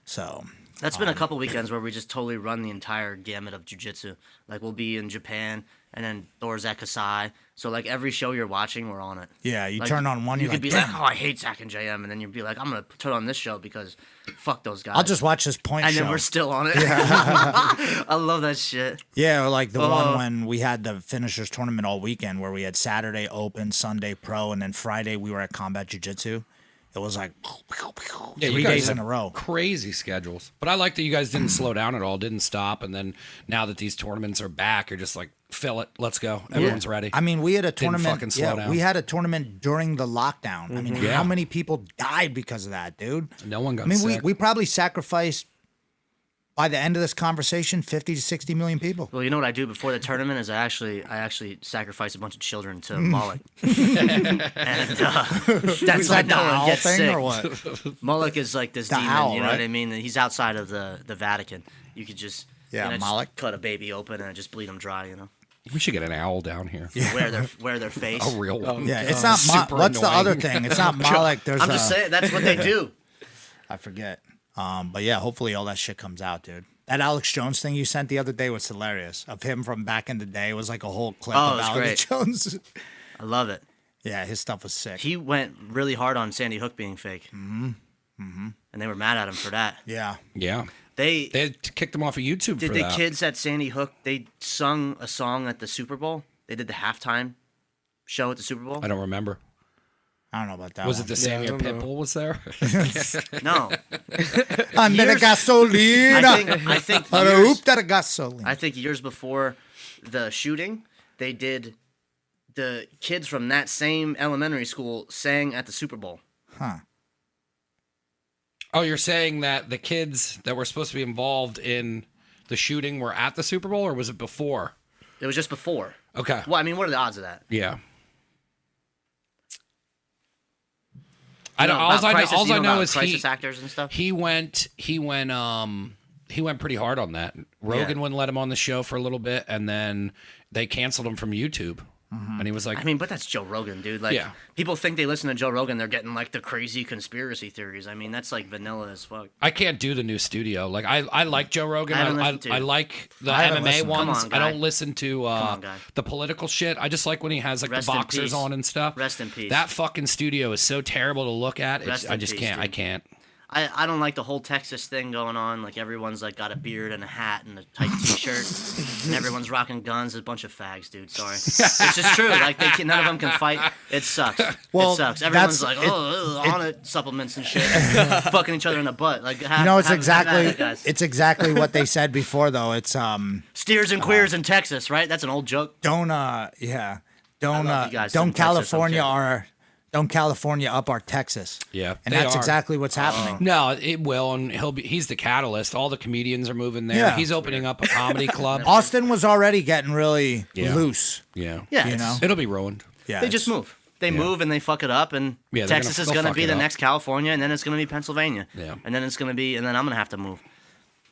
So That's been a couple weekends where we just totally run the entire gamut of jiu-jitsu. Like, we'll be in Japan, and then Thor's at Kasai. So, like, every show you're watching, we're on it. yeah, you Like, turn on one, you you're could like, be damn. like, oh, I hate Zach and JM, and then you'd be like, I'm gonna turn on this show because fuck those guys. I'll just watch this point and show. then we're still on it. I love that shit. Yeah, or like the one when we had the finishers tournament all weekend where we had Saturday Open, Sunday Pro, and then Friday we were at Combat Jiu-Jitsu. It was like Yeah, 3 you guys days had in a row. Crazy schedules. But I like that you guys didn't slow down at all, didn't stop. And then now that these tournaments are back, you're just like, fill it. Let's go. Everyone's ready. I mean, we had a tournament. fucking slow down. We had a tournament during the lockdown. I mean, Yeah. how many people died because of that, dude? No one got I mean, sick. we probably sacrificed by the end of this conversation 50 to 60 million people. Well, you know what I do before the tournament is I actually sacrifice a bunch of children to Moloch. and that's like the no one owl gets thing sick. or what? Moloch is like this The demon, owl, you know right? what I mean? He's outside of the Vatican. You could just Yeah, just Moloch. cut a baby open and just bleed them dry, you know. We should get an owl down here. Wear their face. A real one. Yeah, it's not. Super What's the annoying. other thing? It's not Moloch. There's I'm just saying that's what they do. I forget. But yeah, hopefully all that shit comes out, dude. That Alex Jones thing you sent the other day was hilarious. Of him from back in the day, it was like a whole clip Oh, of it's Alex Jones. I love it. Yeah, his stuff was sick. He went really hard on Sandy Hook being fake. Mm-hmm. And they were mad at him for that. Yeah. Yeah. They They had kicked him off of YouTube did for the that. kids at Sandy Hook. They sung a song at the Super Bowl. They did the halftime show at the Super Bowl. I don't remember. I don't know about that Was one. it the Yeah, I Sammy don't know. Pitbull was there? No, Under the gasolina. I think Under years, hoop that gasolina. I think years before the shooting, they did the kids from that same elementary school sang at the Super Bowl. Huh. Oh, you're saying that the kids that were supposed to be involved in the shooting were at the Super Bowl, or was it before? It was just before. Okay. Well, I mean, what are the odds of that? Yeah. You know, All about crisis- I you know know about is crisis actors and stuff. he went pretty hard on that. Rogan wouldn't let him on the show for a little bit, and then they canceled him from YouTube. And he was like, I mean, but that's Joe Rogan, dude. Like, Yeah. people think they listen to Joe Rogan, they're getting like the crazy conspiracy theories. I mean, that's like vanilla as fuck. I can't do the new studio. Like I like Joe Rogan. I haven't listened to I it. like the I haven't MMA listened. ones. Come on, I guy. don't listen to on, guy. the political shit. I just like when he has like Rest the in boxers peace. on and stuff. Rest in peace. That fucking studio is so terrible to look at. Rest I in just peace, can't. I dude. can't. I don't like the whole Texas thing going on. Like, everyone's like got a beard and a hat and a tight t-shirt, and everyone's rocking guns. A bunch of fags, dude. Sorry, it's just true. Like, none of them can fight. It sucks. Well, it sucks. Everyone's that's- like, on it supplements and shit, fucking each other in the butt. Like, You know, it's exactly what they said before, though. It's steers and queers in Texas, right? That's an old joke. don't love you don't guys from Texas, California I'm kidding. don't California up our Texas. Yeah, And they that's are. exactly what's happening. No, it will, and he's the catalyst. All the comedians are moving there. Yeah. He's opening up a comedy club. Austin was already getting really Yeah. loose. Yeah, Yeah, You it's- know? it'll be ruined. Yeah, They just move. They move and they fuck it up, and Yeah, they're Texas is they'll gonna fuck be it the up. next California, and then it's gonna be Pennsylvania, Yeah. and then I'm gonna have to move.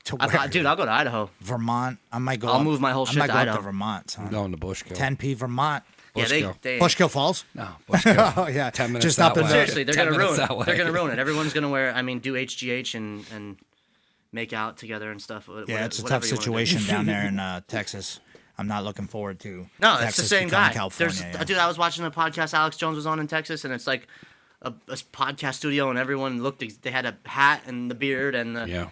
to Dude, I'll go to Idaho. Vermont. I might go. I'll up- move my whole I shit might to go up Idaho. to Vermont. Son. I'm going to Bushkill. 10p Vermont. Yeah, Bushkill. they Bushkill Falls. No, Bushkill. Oh yeah, 10 minutes just that up in way. the seriously, they're 10 gonna minutes ruin that it. way. They're gonna ruin it. Everyone's gonna do HGH and make out together and stuff. Yeah, it's a whatever tough you wanna do. situation down there in Texas. I'm not looking forward to. No, it's Texas the same becoming guy. California, yeah. Dude, I was watching a podcast Alex Jones was on in Texas, and it's like a podcast studio, and everyone looked. They had a hat and the beard and the Yeah.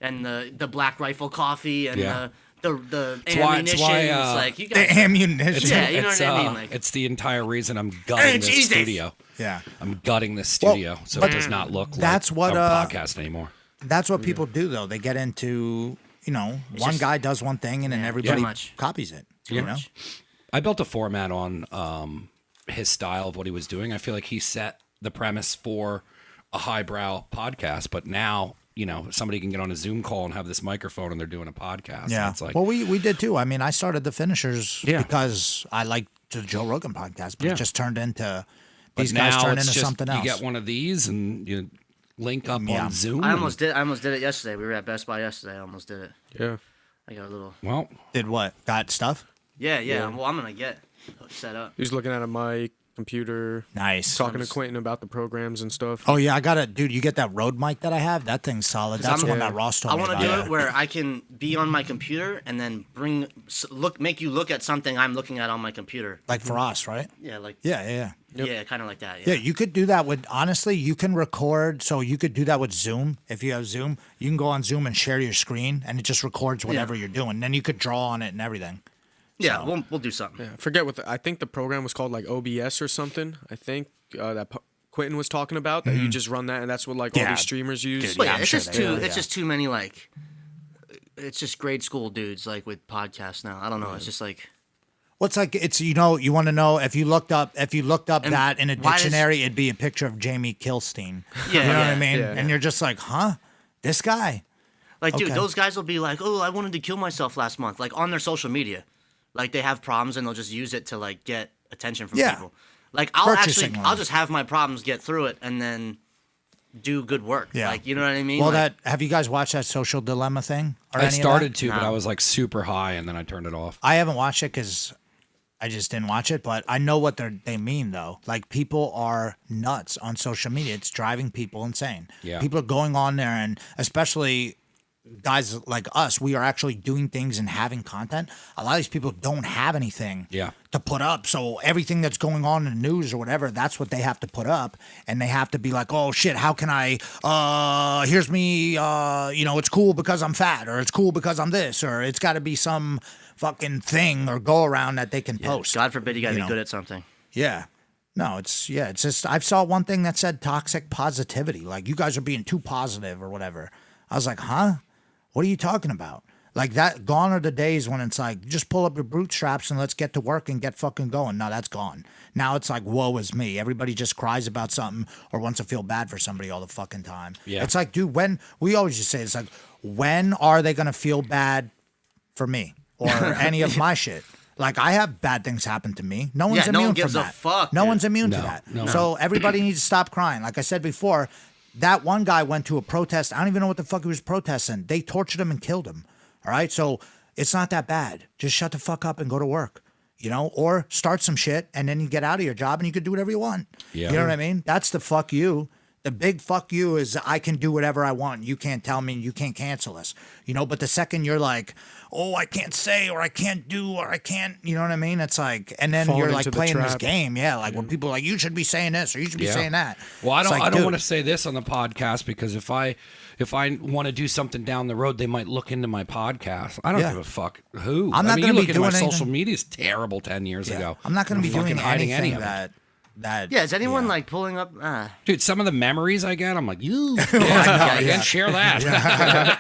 and the Black Rifle coffee and Yeah. the why- it's ammunition. why, It's like you guys. The ammunition. Yeah, you know it's, what I mean? Like, it's the entire reason I'm gutting this Jesus. studio. Yeah. I'm gutting this studio, so but it does not look that's like what, a podcast anymore. That's what people do, though. They get into, one just- guy does one thing and then Yeah, everybody too much. copies it. too you know? much. I built a format on his style of what he was doing. I feel like he set the premise for a highbrow podcast, but now, somebody can get on a Zoom call and have this microphone and they're doing a podcast. Yeah. And it's like, Well, we did too. I mean, I started the finishers Yeah. because I liked the Joe Rogan podcast, but Yeah. it just turned into but these guys now turned it's into just, something else. You get one of these and you link up Yeah. on Zoom. I almost did it yesterday. We were at Best Buy yesterday. I almost did it. Yeah. I got a little. Well, Did what? Got stuff? Yeah. Well, I'm gonna get set up. He was looking at a mic, computer, Nice. talking to Quentin about the programs and stuff. Oh yeah, I got it, dude. You get that Rode mic that I have? That thing's solid. That's the one that Ross told I me want about. to do Yeah. it where I can be on my computer and then make you look at something I'm looking at on my computer. Like for us, right? Yeah, like Yeah. yeah, kind of like that. Yeah, you could do that with, honestly, you can record, so you could do that with Zoom. If you have Zoom, you can go on Zoom and share your screen, and it just records whatever you're doing. Then you could draw on it and everything. Yeah, we'll do something. Yeah, I forget I think the program was called like OBS or something. I think that Quentin was talking about that you just run that and that's what like all Yeah. these streamers use. Dude, But Yeah, yeah, I'm it's sure just they too. are, It's yeah. just too many like. It's just grade school dudes like with podcasts now. I don't know. It's just like. What's like, it's, you want to know, if you looked up And that in a why does- dictionary, it'd be a picture of Jamie Kilstein. Yeah, You know what yeah, I mean? yeah. And you're just like, huh? This guy? Like, dude, Okay. those guys will be like, "Oh, I wanted to kill myself last month," like on their social media. Like they have problems and they'll just use it to like get attention from Yeah. people. Like I'll Purchasing I'll ones. just have my problems, get through it, and then do good work. Yeah. Like you know what I mean? Well, Like, have you guys watched that Social Dilemma thing? Or I any of that? started to, but No. I was like super high and then I turned it off. I haven't watched it because I just didn't watch it, but I know what they mean, though. Like, people are nuts on social media. It's driving people insane. Yeah. People are going on there, and especially guys like us, we are actually doing things and having content. A lot of these people don't have anything Yeah. to put up. So everything that's going on in the news or whatever, that's what they have to put up. And they have to be like, oh, shit, how can I, here's me, it's cool because I'm fat, or it's cool because I'm this, or it's got to be some fucking thing or go around that they can post. God forbid you gotta you be know. good at something. Yeah. No, it's just, I saw one thing that said toxic positivity. Like, you guys are being too positive or whatever. I was like, huh? What are you talking about? Like that, gone are the days when it's like, just pull up your bootstraps and let's get to work and get fucking going. No, that's gone. Now it's like, woe is me. Everybody just cries about something or wants to feel bad for somebody all the fucking time. Yeah. It's like, dude, when we always just say, it's like, when are they gonna feel bad for me or any of my shit? Like I have bad things happen to me. No one's Yeah, no immune one gives from a that. fuck, No dude. one's immune to No, that. no. So everybody needs to stop crying. Like I said before, that one guy went to a protest. I don't even know what the fuck he was protesting. They tortured him and killed him. All right. So it's not that bad. Just shut the fuck up and go to work, you know, or start some shit and then you get out of your job and you can do whatever you want. Yeah. You know what I mean? That's the fuck you. The big fuck you is I can do whatever I want. You can't tell me, you can't cancel us, you know, but the second you're like, oh, I can't say, or I can't do, or I can't, you know what I mean? It's like, and then Falling you're like into the playing this trap. game. Yeah. Like when people are like, you should be saying this or you should be Yeah. saying that. Well, I It's don't. like, I don't dude, want to say this on the podcast because if I want to do something down the road, they might look into my podcast. I don't Yeah. give a fuck who. I'm not I mean, gonna you be look into my doing social anything- media is terrible 10 years Yeah. ago. I'm not going to be fucking doing hiding anything any of it. that. Yeah, is anyone yeah. like pulling up? Dude, some of the memories I get, I'm like, you can't share that.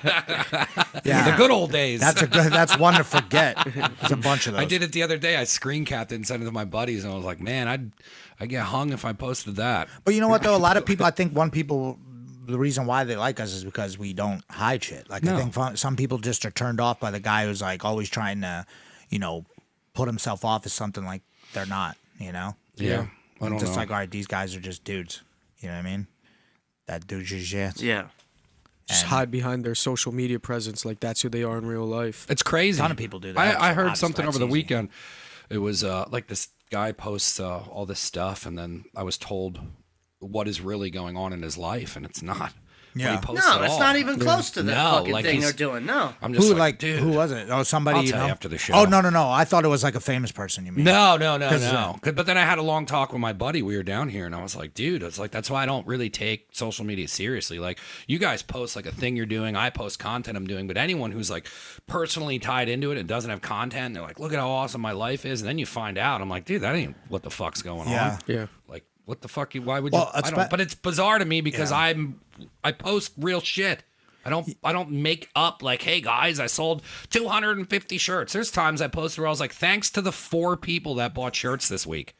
Yeah. The good old days. That's one to forget. There's a bunch of those. I did it the other day. I screen capped it and sent it to my buddies, and I was like, man, I'd get hung if I posted that. But you know what though? A lot of people, I think, the reason why they like us is because we don't hide shit. Like I No. think some people just are turned off by the guy who's like always trying to, you know, put himself off as something like they're not. You know? Yeah. I don't Just know. like, all right, these guys are just dudes. You know what I mean? That dude's just shit. Yeah. Just And- hide behind their social media presence like that's who they are in real life. It's crazy. A ton of people do that. I heard That's- something that's over the easy. weekend. It was like this guy posts all this stuff, and then I was told what is really going on in his life, and it's not. Yeah. What he posts No, at that's all. not even close to the No, fucking like thing he's- they're doing. No. I'm just Who like, dude. who was it? Oh, somebody I'll you tell know? you after the show. Oh no! I thought it was like a famous person. You mean? No. 'Cause, But then I had a long talk with my buddy. We were down here, and I was like, dude, it's like that's why I don't really take social media seriously. Like, you guys post like a thing you're doing. I post content I'm doing. But anyone who's like personally tied into it and doesn't have content, they're like, look at how awesome my life is. And then you find out, I'm like, dude, that ain't what the fuck's going Yeah. on. Yeah. Like, what the fuck? Why would Well, you? I don't. But it's bizarre to me because Yeah. I post real shit. I don't make up like, hey guys, I sold 250 shirts. There's times I posted where I was like, thanks to the 4 people that bought shirts this week.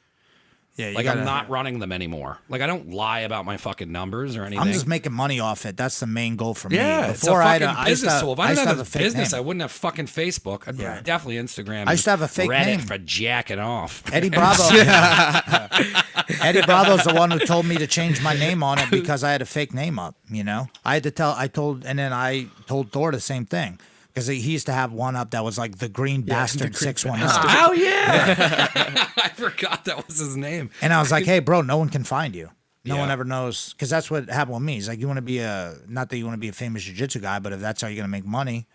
Yeah. You Like gotta- I'm not running them anymore. Like I don't lie about my fucking numbers or anything. I'm just making money off it. That's the main goal for me. yeah, it's a Before fucking I used to, business tool. If I used didn't to have a a fake business, name. I wouldn't have fucking Facebook. I'd Yeah. definitely Instagram. I used to have a fake Reddit name. for jacking off. Eddie Bravo. Eddie Bravo's the one who told me to change my name on it because I had a fake name up. You know, and then I told Thor the same thing because he used to have one up that was like the Green Bastard 619, Oh yeah, I forgot that was his name. and I was like, hey, bro, no one can find you. No Yeah. one ever knows because that's what happened with me. He's like, you want to be not that you want to be a famous jiu-jitsu guy, but if that's how you're gonna make money,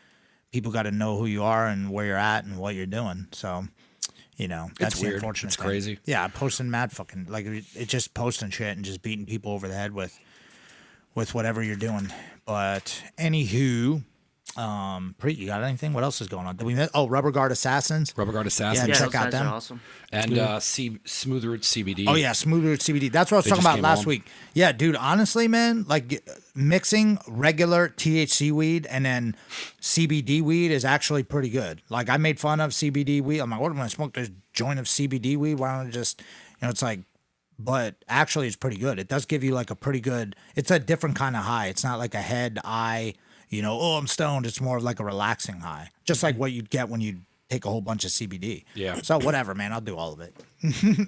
people got to know who you are and where you're at and what you're doing. So. You know, that's the weird. unfortunate It's thing. crazy. Yeah, posting mad fucking like it just posting shit and just beating people over the head with whatever you're doing. But anywho, Preet, you got anything? What else is going on? Did we miss? Oh, Rubber Guard Assassins. Rubber Guard Assassin Yeah, check those out guys them. are awesome. and Smooth Root CBD. Oh yeah, Smooth Root CBD. That's what I was They talking just about came last home. week. Yeah, dude. Honestly, man, like mixing regular THC weed and then CBD weed is actually pretty good. Like I made fun of CBD weed. I'm like, what am I gonna smoke this joint of CBD weed? Why don't I just, it's like, but actually, it's pretty good. It does give you like a pretty good. It's a different kind of high. It's not like a head eye. Oh, I'm stoned. It's more of like a relaxing high, just like what you'd get when you take a whole bunch of CBD. Yeah. So whatever, man. I'll do all of it.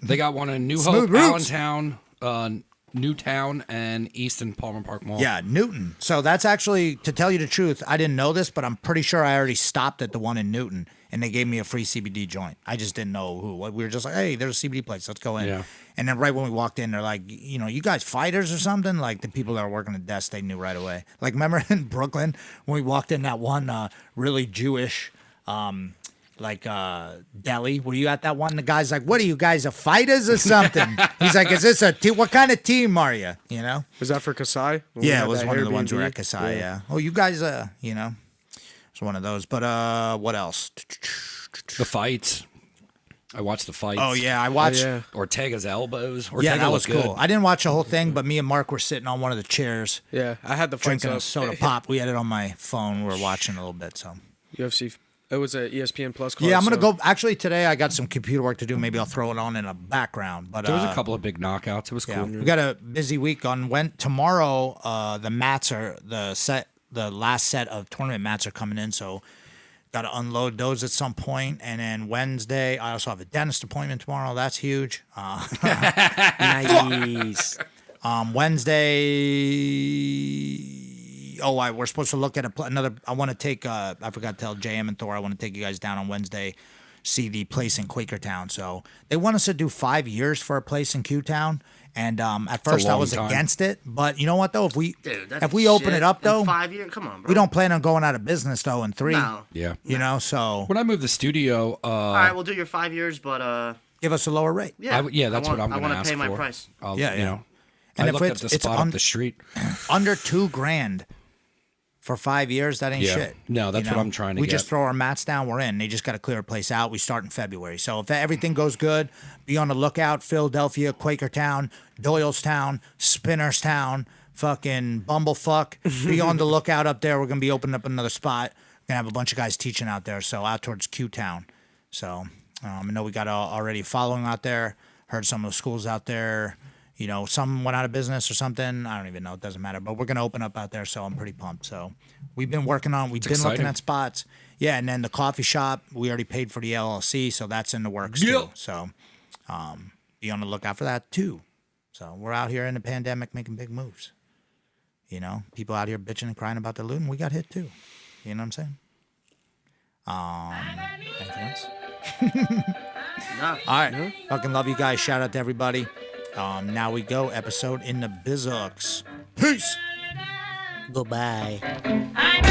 They got one in New Smooth Hope, Roots. Allentown, Newtown, and East and Palmer Park Mall. Yeah, Newton. So that's actually, to tell you the truth, I didn't know this, but I'm pretty sure I already stopped at the one in Newton, and they gave me a free CBD joint. I just didn't know who. We were just like, hey, there's a CBD place. Let's go in. Yeah. And then right when we walked in, they're like, you guys fighters or something? Like the people that are working the desk, they knew right away. Like remember in Brooklyn when we walked in that one really Jewish deli. Were you at that one? The guy's like, what are you guys, fighters or something? He's like, is this what kind of team are you? Was that for Kasai? When we Yeah, had it was that one of the ones who were Airbnb? at Kasai, yeah. Oh, you guys, it's one of those. But what else? The fights. I watched the fights. Oh, yeah, I watched. yeah. Ortega's elbows. Ortega Yeah, that was looked cool. good. I didn't watch the whole thing, but me and Mark were sitting on one of the chairs Yeah, I had the fights drinking a up. soda pop. We had it on my phone. We were watching a little bit, so. UFC. It was a ESPN Plus card. Yeah, I'm gonna so- go. Actually, today I got some computer work to do. Maybe I'll throw it on in a background. But There was a couple of big knockouts. It was Yeah, cool. we got a busy week on tomorrow. The mats are the last set of tournament mats are coming in, so got to unload those at some point. And then Wednesday, I also have a dentist appointment tomorrow. That's huge. Nice. Wednesday. We're supposed to look at another. I want to take. I forgot to tell JM and Thor. I want to take you guys down on Wednesday. See the place in Quakertown. So they want us to do 5 years for a place in Q-Town. And at first I long was time. against it, but you know what though? Dude, If we open it up though, in 5 years, come on, bro. we don't plan on going out of business though in 3. No. Yeah. You know, so When I moved the studio, All right, we'll do your 5 years, but give us a lower rate. yeah, that's what I'm I going to want ask to pay my for. price. I'll, Yeah, you yeah. know, And I if looked it's- at the it's spot up the street. Under $2,000 for 5 years, that ain't Yeah. shit. No, that's You what know? I'm trying to We get. just throw our mats down, we're in. They just got to clear a place out. We start in February. So if everything goes good, be on the lookout. Philadelphia, Quakertown, Doylestown, Spinnerstown, fucking Bumblefuck. Be on the lookout up there. We're going to be opening up another spot. We're going to have a bunch of guys teaching out there. So out towards Q-Town. So I know we got already following out there. Heard some of the schools out there. You know, some went out of business or something. I don't even know. It doesn't matter. But we're going to open up out there, so I'm pretty pumped. So we've been working on, we've been looking exciting. at spots. Yeah, and then the coffee shop, we already paid for the LLC, so that's in the works too. So be on the lookout for that too. So we're out here in the pandemic making big moves. You know, people out here bitching and crying about the loot, and we got hit too. You know what I'm saying? Anything else? Nah. All right. Fucking love you guys. Shout out to everybody. Now we go. Episode in the Bizucks. Peace. Goodbye.